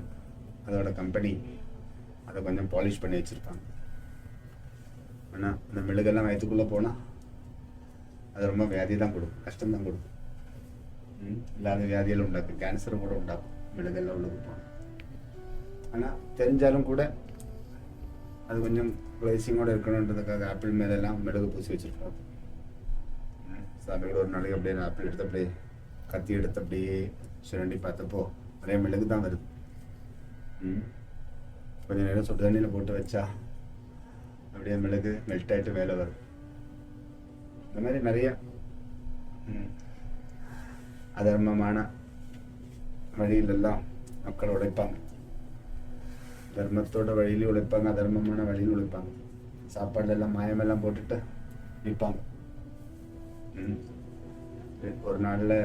அதோட கம்பெனி அதை கொஞ்சம் பாலிஷ் பண்ணி வச்சுருப்பாங்க. ஆனால் இந்த மெழுகெல்லாம் வயிற்றுக்குள்ளே போனால் அது ரொம்ப வியாதி தான் கொடுக்கும், கஷ்டம்தான் கொடுக்கும். இல்லாத வியாதியெல்லாம் உண்டாக்கும், கேன்சர் கூட உண்டாக்கும் மெழுகெல்லாம் உள்ளுக்கு போகணும். ஆனால் தெரிஞ்சாலும் கூட அது கொஞ்சம் கிளேசிங்கோடு இருக்கணுன்றதுக்காக ஆப்பிள் மேலெல்லாம் மெழுகு பூசி வச்சுருப்பாங்க. சாப்பிட ஒரு நாளைக்கு அப்படியே ஆப்பிள் எடுத்து அப்படியே கத்தி எடுத்து அப்படியே சுரண்டி பார்த்தப்போ நிறைய மெழுகு தான் வருது. கொஞ்சம் நேரம் சுடு தண்ணியில் போட்டு வச்சா அப்படியே மெழுகு மெல்ட் ஆகிட்டு மேலே வரும். இந்த மாதிரி நிறைய அதர்மமான வழியிலெல்லாம் மக்கள் உழைப்பாங்க. தர்மத்தோட வழியிலையும் உழைப்பாங்க, அதர்மமான வழியிலும் உழைப்பாங்க. சாப்பாடுல எல்லாம் மாயமெல்லாம் போட்டுட்டு விற்பாங்க. ஒரு நாளில்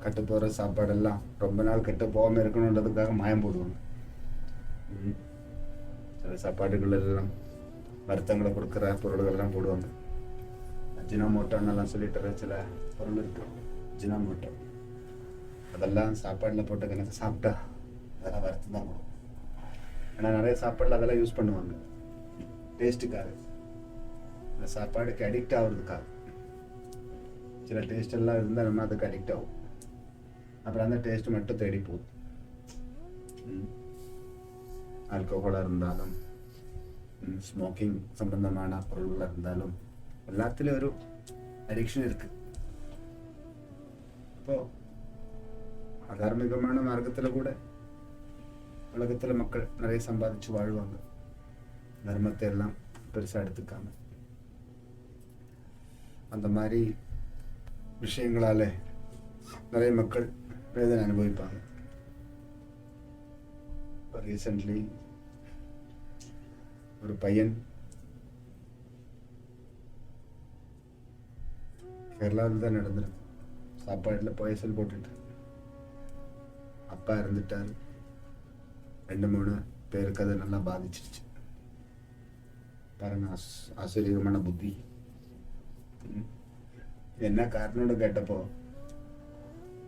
கெட்டு போகிற சாப்பாடெல்லாம் ரொம்ப நாள் கெட்டு போகாமல் இருக்கணுன்றதுக்காக மாயம் போடுவாங்க. சில சாப்பாடுகள் எல்லாம் வருத்தங்களை கொடுக்குற பொருள்கள்லாம் போடுவாங்க. அஜினாமோட்டோன்னெல்லாம் சொல்லிட்டு சில பொருள் இருக்கு, அஜினாமோட்டோ. அதெல்லாம் சாப்பாடில் போட்ட கணக்கு சாப்பிட்டா அதெல்லாம் வருத்தம் தான் கொடுக்கும். ஆனால் நிறைய சாப்பாடில் அதெல்லாம் யூஸ் பண்ணுவாங்க டேஸ்ட்டுக்காக, அந்த சாப்பாடுக்கு அடிக்ட் ஆகுறதுக்காக. சில டேஸ்ட் எல்லாம் இருந்தால் நம்ம அதுக்கு அடிக்ட் ஆகும். அப்புறம் அந்த டேஸ்ட் மட்டும் தேடி போகும். ஆல்கஹாலாக இருந்தாலும், ஸ்மோக்கிங் சம்பந்தமான பொருள்களாக இருந்தாலும், எல்லாத்துலேயும் ஒரு அடிக்ஷன் இருக்கு. இப்போ அதார்மிகமான மார்க்கத்தில் கூட உலகத்தில் மக்கள் நிறைய சம்பாதிச்சு வாழ்வாங்க, தர்மத்தை எல்லாம் பெருசாக எடுத்துக்காம. அந்த மாதிரி விஷயங்களால நிறைய மக்கள் வேதனை அனுபவிப்பாங்க. இப்போ ரீசெண்ட்லி ஒரு பையன் கேரளாவில் தான் நடந்துருக்கு. சாப்பாட்டில் பாயசல் போட்டுட்டு அப்பா இறந்துட்டார். 2-3 பேருக்கு அதை நல்லா பாதிச்சிருச்சு. பாருங்க, ஆச்சரியமான புத்தி. என்ன காரணம்னு கேட்டப்போ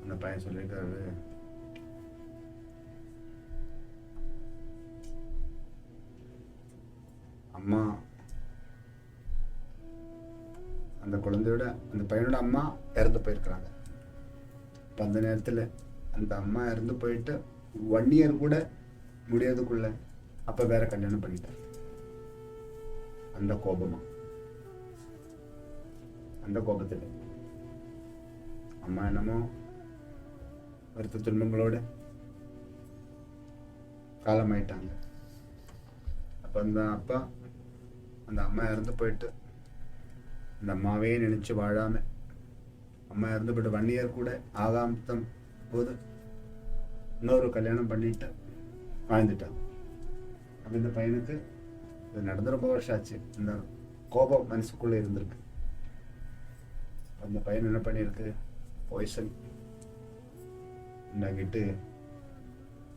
அந்த பையன் சொல்லியிருக்காரு, அம்மா அந்த குழந்தையோட அந்த பையனோட அம்மா இறந்து போயிருக்கிறாங்க. இப்போ அந்த நேரத்தில் அந்த அம்மா இறந்து போயிட்டு 1 year கூட முடியாதுக்குள்ள அப்போ வேற கல்யாணம் பண்ணிட்டார். அந்த கோபமா, அந்த கோபத்தில் அம்மா என்னமோ வருத்த துன்பங்களோட காலமாயிட்டாங்க. அப்போ அந்த அப்பா அந்த அம்மா இறந்து போயிட்டு அந்த அம்மாவே நினைச்சு வாழாம, அம்மா இறந்து போயிட்டு 1 year கூட ஆகாமத்தம் போது இன்னொரு கல்யாணம் பண்ணிட்டு வாழ்ந்துட்டாங்க. அப்போ இந்த பையனுக்கு இது நடந்து ரொம்ப வருஷம் ஆச்சு. இந்த கோபம் மனசுக்குள்ளே இருந்திருக்கு. அந்த பையன் என்ன பண்ணியிருக்கு, பாய்சன் உண்டாக்கிட்டு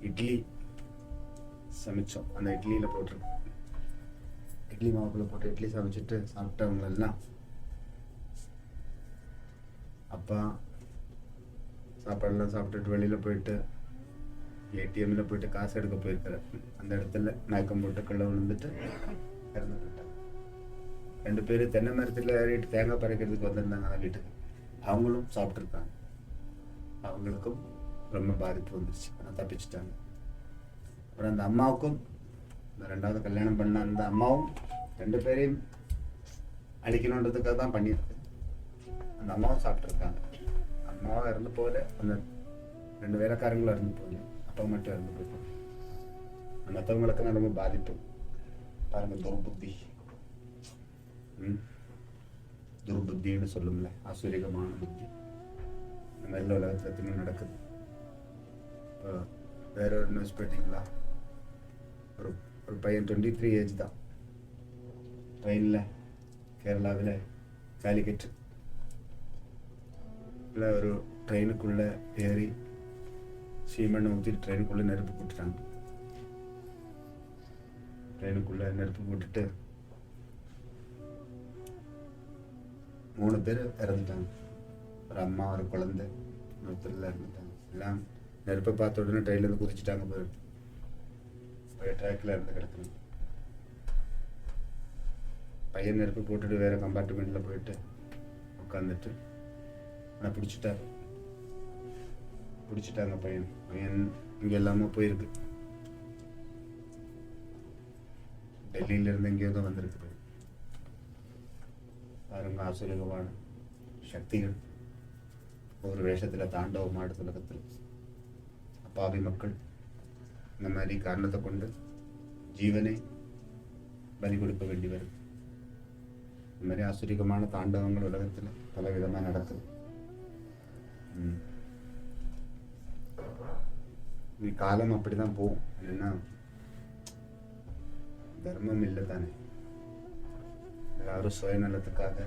இட்லி சமைச்சோம். அந்த இட்லியில் போட்டிருக்கு, இட்லி மாவுக்குள்ள போட்டு இட்லி சமைச்சிட்டு சாப்பிட்டவங்க எல்லாம் அப்பா சாப்பாடெல்லாம் சாப்பிட்டுட்டு வெளியில் போயிட்டு ஏடிஎம்மில் போயிட்டு காசு எடுக்க போயிருக்கிறார். அந்த இடத்துல மயக்கம் போட்டு கள்ள விழுந்துட்டு இறந்து போயிட்டாங்க. 2 பேர் தென்னை மரத்தில் ஏறிட்டு தேங்காய் பறிக்கிறதுக்கு வந்திருந்தாங்க அந்த வீட்டுக்கு. அவங்களும் சாப்பிட்ருக்காங்க. அவங்களுக்கும் ரொம்ப பாதிப்பு வந்துருச்சு. ஆனால் தப்பிச்சுட்டாங்க. அப்புறம் அந்த அம்மாவுக்கும், இந்த 2வது கல்யாணம் பண்ண அந்த அம்மாவும் 2 பேரையும் அழிக்கணுன்றதுக்காக தான் பண்ணியிருக்கு. அந்த அம்மாவும் சாப்பிட்ருக்காங்க. அம்மாவும் இறந்து போகல, அந்த 2 வேலைக்காரங்களும் இறந்து போகல, அப்பா மட்டும் இறந்து போயிருக்காங்க. மற்றவங்களுக்கு ரொம்ப பாதிப்பு பாருங்க. துர்புத்தி, துர்புத்தின்னு சொல்லும்ல, அசுரிகமான புத்தி. இந்த மாதிரில உலகத்தில் நடக்குது. இப்போ வேற ஒரு நியூஸ் போயிட்டீங்களா, ஒரு பையன் 23 ஏஜ் தான், ட்ரெயினில் கேரளாவில் காலிக்கட்டு இல்லை ஒரு ட்ரெயினுக்குள்ளே ஏறி சீமெண்ணை ஊற்றிட்டு ட்ரெயினுக்குள்ளே நெருப்பு போட்டுட்டாங்க. ட்ரெயினுக்குள்ளே நெருப்பு போட்டுட்டு 3 பேர் இறந்துட்டாங்க. ஒரு அம்மா, ஒரு குழந்தை, ஒருத்தரில் இறந்துட்டாங்க. எல்லாம் நெருப்பை பார்த்த உடனே ட்ரெயின்லேருந்து குதிச்சுட்டாங்க. போய் ட்ராக்கில் இருந்து கிடக்குறாங்க. பையன் நெருப்பு போட்டுட்டு வேறு கம்பார்ட்மெண்ட்டில் போயிட்டு உட்காந்துட்டு ஆனால் பிடிச்சிட்டாங்க. பையன் இங்கே எல்லாமே போயிருக்கு. டெல்லியிலேருந்து எங்கேயோ தான் வந்திருக்கு. பாருங்க, ஆசுரிகமான சக்திகள் ஒரு வேஷத்தில் தாண்டவம் ஆடுது உலகத்தில். அப்பாவி மக்கள் இந்த மாதிரி காரணத்தை கொண்டு ஜீவனை பலி கொடுக்க வேண்டி வருது. இந்த மாதிரி ஆசுரிகமான தாண்டவங்கள் உலகத்தில் பல விதமாக நடக்குது. காலம் அப்படிதான் போகும். என்னன்னா தர்மம் இல்லை தானே. எல்லாரும் சுயநலத்துக்காக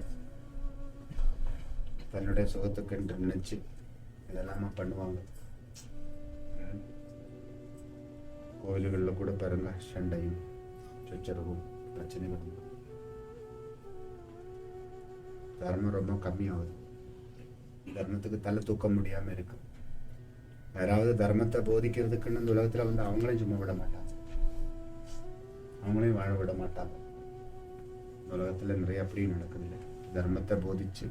தன்னுடைய சுகத்துக்கு என்று நினைச்சு இதெல்லாமா பண்ணுவாங்க. கோயில்களில் கூட பாருங்க, சண்டையும் சச்சரவும் பிரச்சனைகளும். தர்மம் ரொம்ப கம்மியாகுது. தர்மத்துக்கு தலை தூக்க முடியாம இருக்கு. யாராவது தர்மத்தை போதிக்கிறதுக்குன்னு இந்த உலகத்துல வந்து அவங்களையும் சும்மா விட மாட்டாங்க, அவங்களையும் வாழ விட மாட்டாங்க. இந்த உலகத்துல நிறைய அப்படியும் நடக்குது. தர்மத்தை போதிச்சு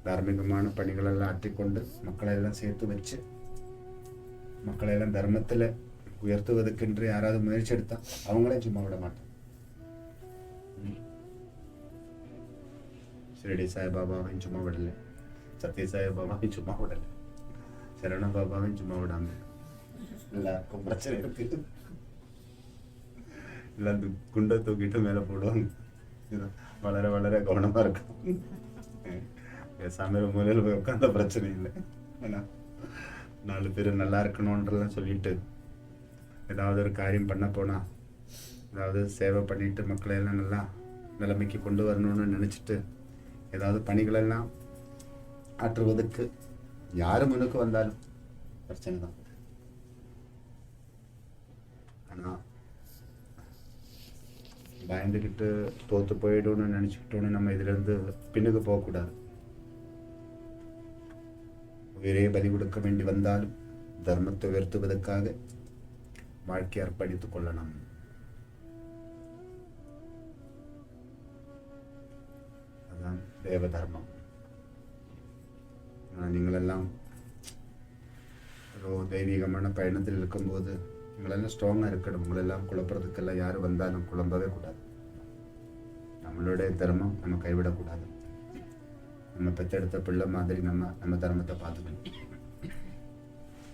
தார்மீகமான பணிகள் எல்லாம் ஆற்றிக்கொண்டு மக்களை எல்லாம் சேர்த்து வச்சு மக்களை எல்லாம் தர்மத்துல உயர்த்துவதற்கென்று யாராவது முயற்சி எடுத்தா அவங்களையும் சும்மா விட மாட்டாங்க. ஷிரடி சாய்பாபாவையும் சும்மா விடலை, சத்ய சாய்பாபாவையும் சும்மா விடலை, சரவண பாபாவையும் சும்மா விடாம. எல்லாருக்கும் பிரச்சனை இருக்கு. எல்லாம் குண்டை தூக்கிட்டு மேலே போடுவாங்க. வளர வளர கவனமா இருக்கும். பேசாம மூலையில் போய் உட்காந்த பிரச்சனை இல்லை. ஏன்னா 4 பேர் நல்லா இருக்கணும்ன்றலாம் சொல்லிட்டு ஏதாவது ஒரு காரியம் பண்ண போனா, ஏதாவது சேவை பண்ணிட்டு மக்களை எல்லாம் நல்லா நிலைமைக்கு கொண்டு வரணும்னு நினைச்சிட்டு ஏதாவது பணிகளெல்லாம் ஆற்றுவதற்கு யாரு முன்னுக்கு வந்தாலும் பிரச்சனை தான். ஆனா பயந்துக்கிட்டு தோத்து போயிடும்னு நினைச்சுக்கிட்டோன்னு நம்ம இதுல இருந்து பின்னுக்கு போகக்கூடாது. உயிரே பலி கொடுக்க வேண்டி வந்தாலும் தர்மத்தை உயர்த்துவதற்காக வாழ்க்கையை அர்ப்பணித்துக் கொள்ளணும். ദേവധർമ്മം. നിങ്ങളെല്ലാം ഒരു ദൈവികமான பயணத்தில் இருக்கும்போது നിങ്ങളെല്ലാം ஸ்ட்ராங்காக இருக்கணும். உங்களெல்லாம் குழப்பறதுக்கெல்லாம் யார் வந்தாலும் குழம்பவே கூடாது. நம்மளுடைய தர்மம் நம்ம கைவிடக்கூடாது. நம்ம பெற்றெடுத்த பிள்ளை மாதிரி நம்ம தர்மத்தை பார்த்துக்கணும்.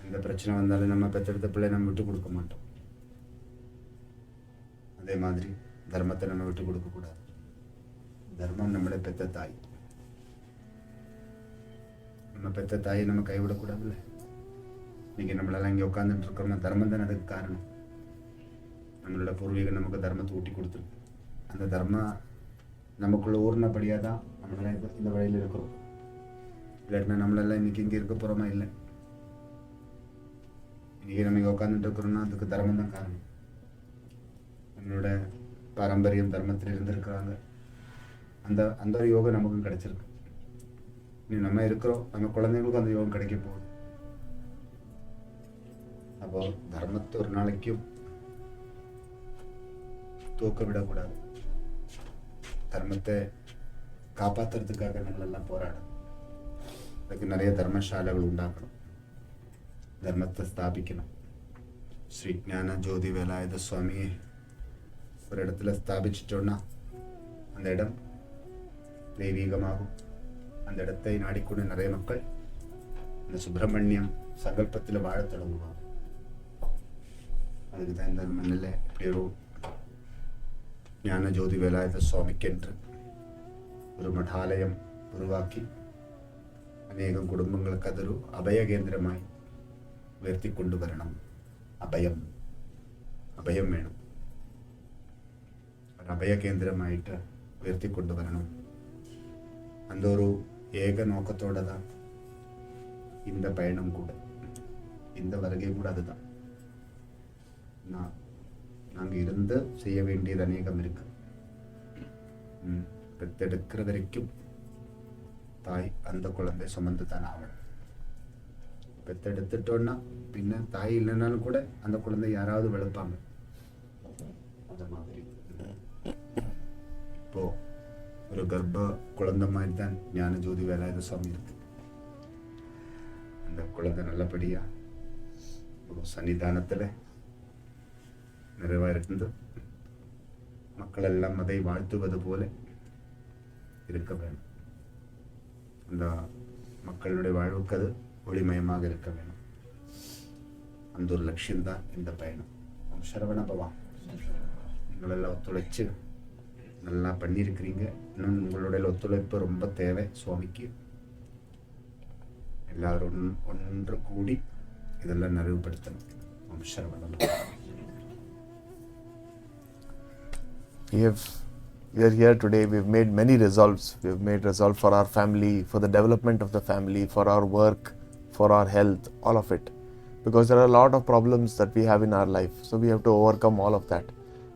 எந்த பிரச்சனை வந்தாலும் நம்ம பெற்றெடுத்த பிள்ளை நம்ம விட்டு கொடுக்க மாட்டோம். அதே மாதிரி தர்மத்தை நம்ம விட்டு கொடுக்கக்கூடாது. தர்மம் நம்மளுடைய பெத்த தாய். நம்ம பெத்த தாயை நம்ம கைவிடக்கூடாதுல்ல. இன்னைக்கு நம்மளெல்லாம் இங்கே உட்காந்துட்டு இருக்கிறோம்னா தர்மம் தான் அதுக்கு காரணம். நம்மளோட பூர்வீகம் நமக்கு தர்மத்தை ஊட்டி கொடுத்துருக்கு. அந்த தர்மம் நமக்குள்ள ஊர்னபடியாக தான் நம்மளெல்லாம் இந்த வழியில் இருக்கிறோம். இல்லாட்டினா நம்மளெல்லாம் இன்னைக்கு இங்கே இருக்க போகிறோமா இல்லை. இன்றைக்கி நம்ம இங்கே உட்காந்துட்டு இருக்கிறோம்னா அதுக்கு தர்மம் தான் காரணம். நம்மளோட பாரம்பரியம் தர்மத்தில் இருந்திருக்கிறாங்க. அந்த அந்த ஒரு யோகம் நமக்கும் கிடைச்சிருக்கு. இனி நம்ம இருக்கிறோம், நம்ம குழந்தைங்களுக்கும் அந்த யோகம் கிடைக்க போகுது. அப்போ தர்மத்தை ஒரு நாளைக்கும் தூக்க விடக்கூடாது. தர்மத்தை காப்பாற்றுறதுக்காக நம்மளெல்லாம் போராடணும். அதுக்கு நிறைய தர்மசாலைகள் உண்டாக்கணும். தர்மத்தை ஸ்தாபிக்கணும். ஸ்ரீ ஞான ஜோதி வேலாயுத சுவாமியை ஒரு இடத்துல ஸ்தாபிச்சிட்டோன்னா அந்த இடம் தெய்வீகமாகும். அந்த இடத்தை நாடிக்கொண்டு நிறைய மக்கள் அந்த சுப்பிரமணியம் சங்கல்பத்தில் வாழ தொடங்குவாங்க. அதுக்கு தான் இந்த மண்ணில் இப்படி ஒரு ஞான ஜோதி வேலாயுத சுவாமிக்கென்று ஒரு மடாலயம் உருவாக்கி அநேகம் குடும்பங்களுக்கு അതൊരു അഭയകേന്ദ്രമായി ഉയർത്തിക്കൊണ്ടുവരണം. അഭയം വേണം. ഒരു അഭയകേന്ദ്രമായിട്ട് ഉയർത്തിക്കൊണ്ടുവരണം. அந்த ஒரு ஏக நோக்கத்தோட தான் இந்த பயணம் கூட, இந்த வருகை கூட. அதுதான் நாங்கள் இருந்து செய்ய வேண்டியது அநேகம் இருக்கு. பெத்தெடுக்கிற வரைக்கும் தாய் அந்த குழந்தை சுமந்து தான் ஆகணும். பெத்தெடுத்துட்டோன்னா பின்ன தாய் இல்லைனாலும் கூட அந்த குழந்தை யாராவது வளர்ப்பாங்க. அந்த மாதிரி இப்போ ஒரு கர்ப்ப குழந்தை மாதிரி தான் ஞான ஜோதி வேலாயுத சுவாமி இருக்கு. அந்த குழந்தை நல்லபடியா ஒரு சன்னிதானத்தில் நிறைவாயிருந்து மக்கள் எல்லாம் அதை வாழ்த்துவது போல இருக்க வேண்டும். அந்த மக்களுடைய வாழ்வுக்கு அது ஒளிமயமாக இருக்க வேண்டும். அந்த ஒரு லட்சியம்தான் இந்த பயணம். சரவண பவா, நீங்களெல்லாம் ஒத்துழைச்சு நல்லா பண்ணியிருக்கிறீங்க. இன்னும் உங்களுடைய ஒத்துழைப்பு ரொம்ப தேவை சுவாமிக்கு. எல்லாரும் ஒன்று கூடி இதெல்லாம் நிறைவுபடுத்தணும். Saravana. We are here today. We've made many resolves. We've made resolve for our family, for the development of the family, for our work, for our health, all of it. Because there are a lot of problems that we have in our life. So we have to overcome all of that.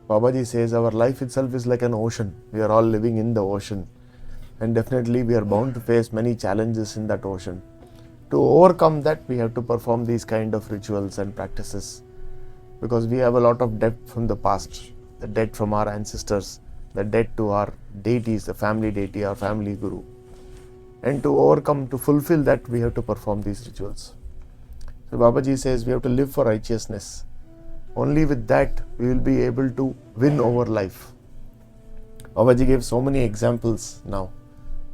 Babaji says our life itself is like an ocean. We are all living in the ocean. And definitely we are bound to face many challenges in that ocean. To overcome that, we have to perform these kind of rituals and practices. Because we have a lot of debt from the past. The debt from our ancestors, the debt to our deities, the family deity, our family guru. And to overcome, to fulfill that, we have to perform these rituals. So Babaji says we have to live for righteousness. Only with that we will be able to win over life. Babaji gave so many examples now.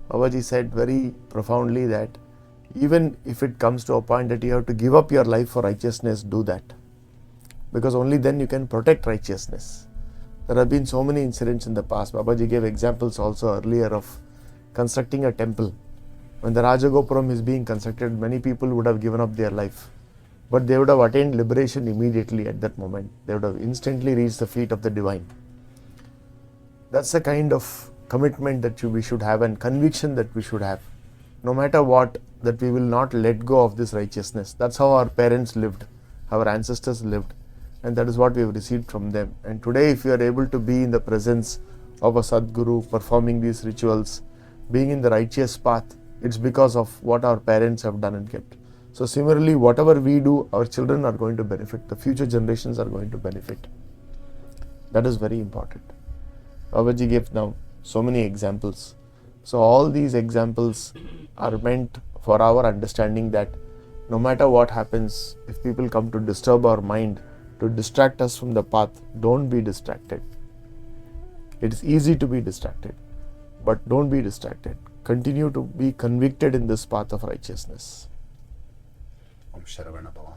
Babaji said very profoundly that even if it comes to a point that you have to give up your life for righteousness, do that. Because only then you can protect righteousness. There have been so many incidents in the past. Babaji gave examples also earlier of constructing a temple. When the Rajagopuram is being constructed, many people would have given up their life. But they would have attained liberation immediately at that moment. They would have instantly reached the feet of the divine. That's the kind of commitment that we should have and conviction that we should have. No matter what, that we will not let go of this righteousness. That's how our parents lived, our ancestors lived. And that is what we have received from them. And today, if you are able to be in the presence of a Sadhguru, performing these rituals, being in the righteous path, it's because of what our parents have done and kept. So similarly, whatever we do, our children are going to benefit. The future generations are going to benefit. That is very important. Babaji gave now so many examples. So all these examples are meant for our understanding that no matter what happens, if people come to disturb our mind, to distract us from the path, don't be distracted. It is easy to be distracted, but don't be distracted. Continue to be convicted in this path of righteousness. Om Sharavana Bhava.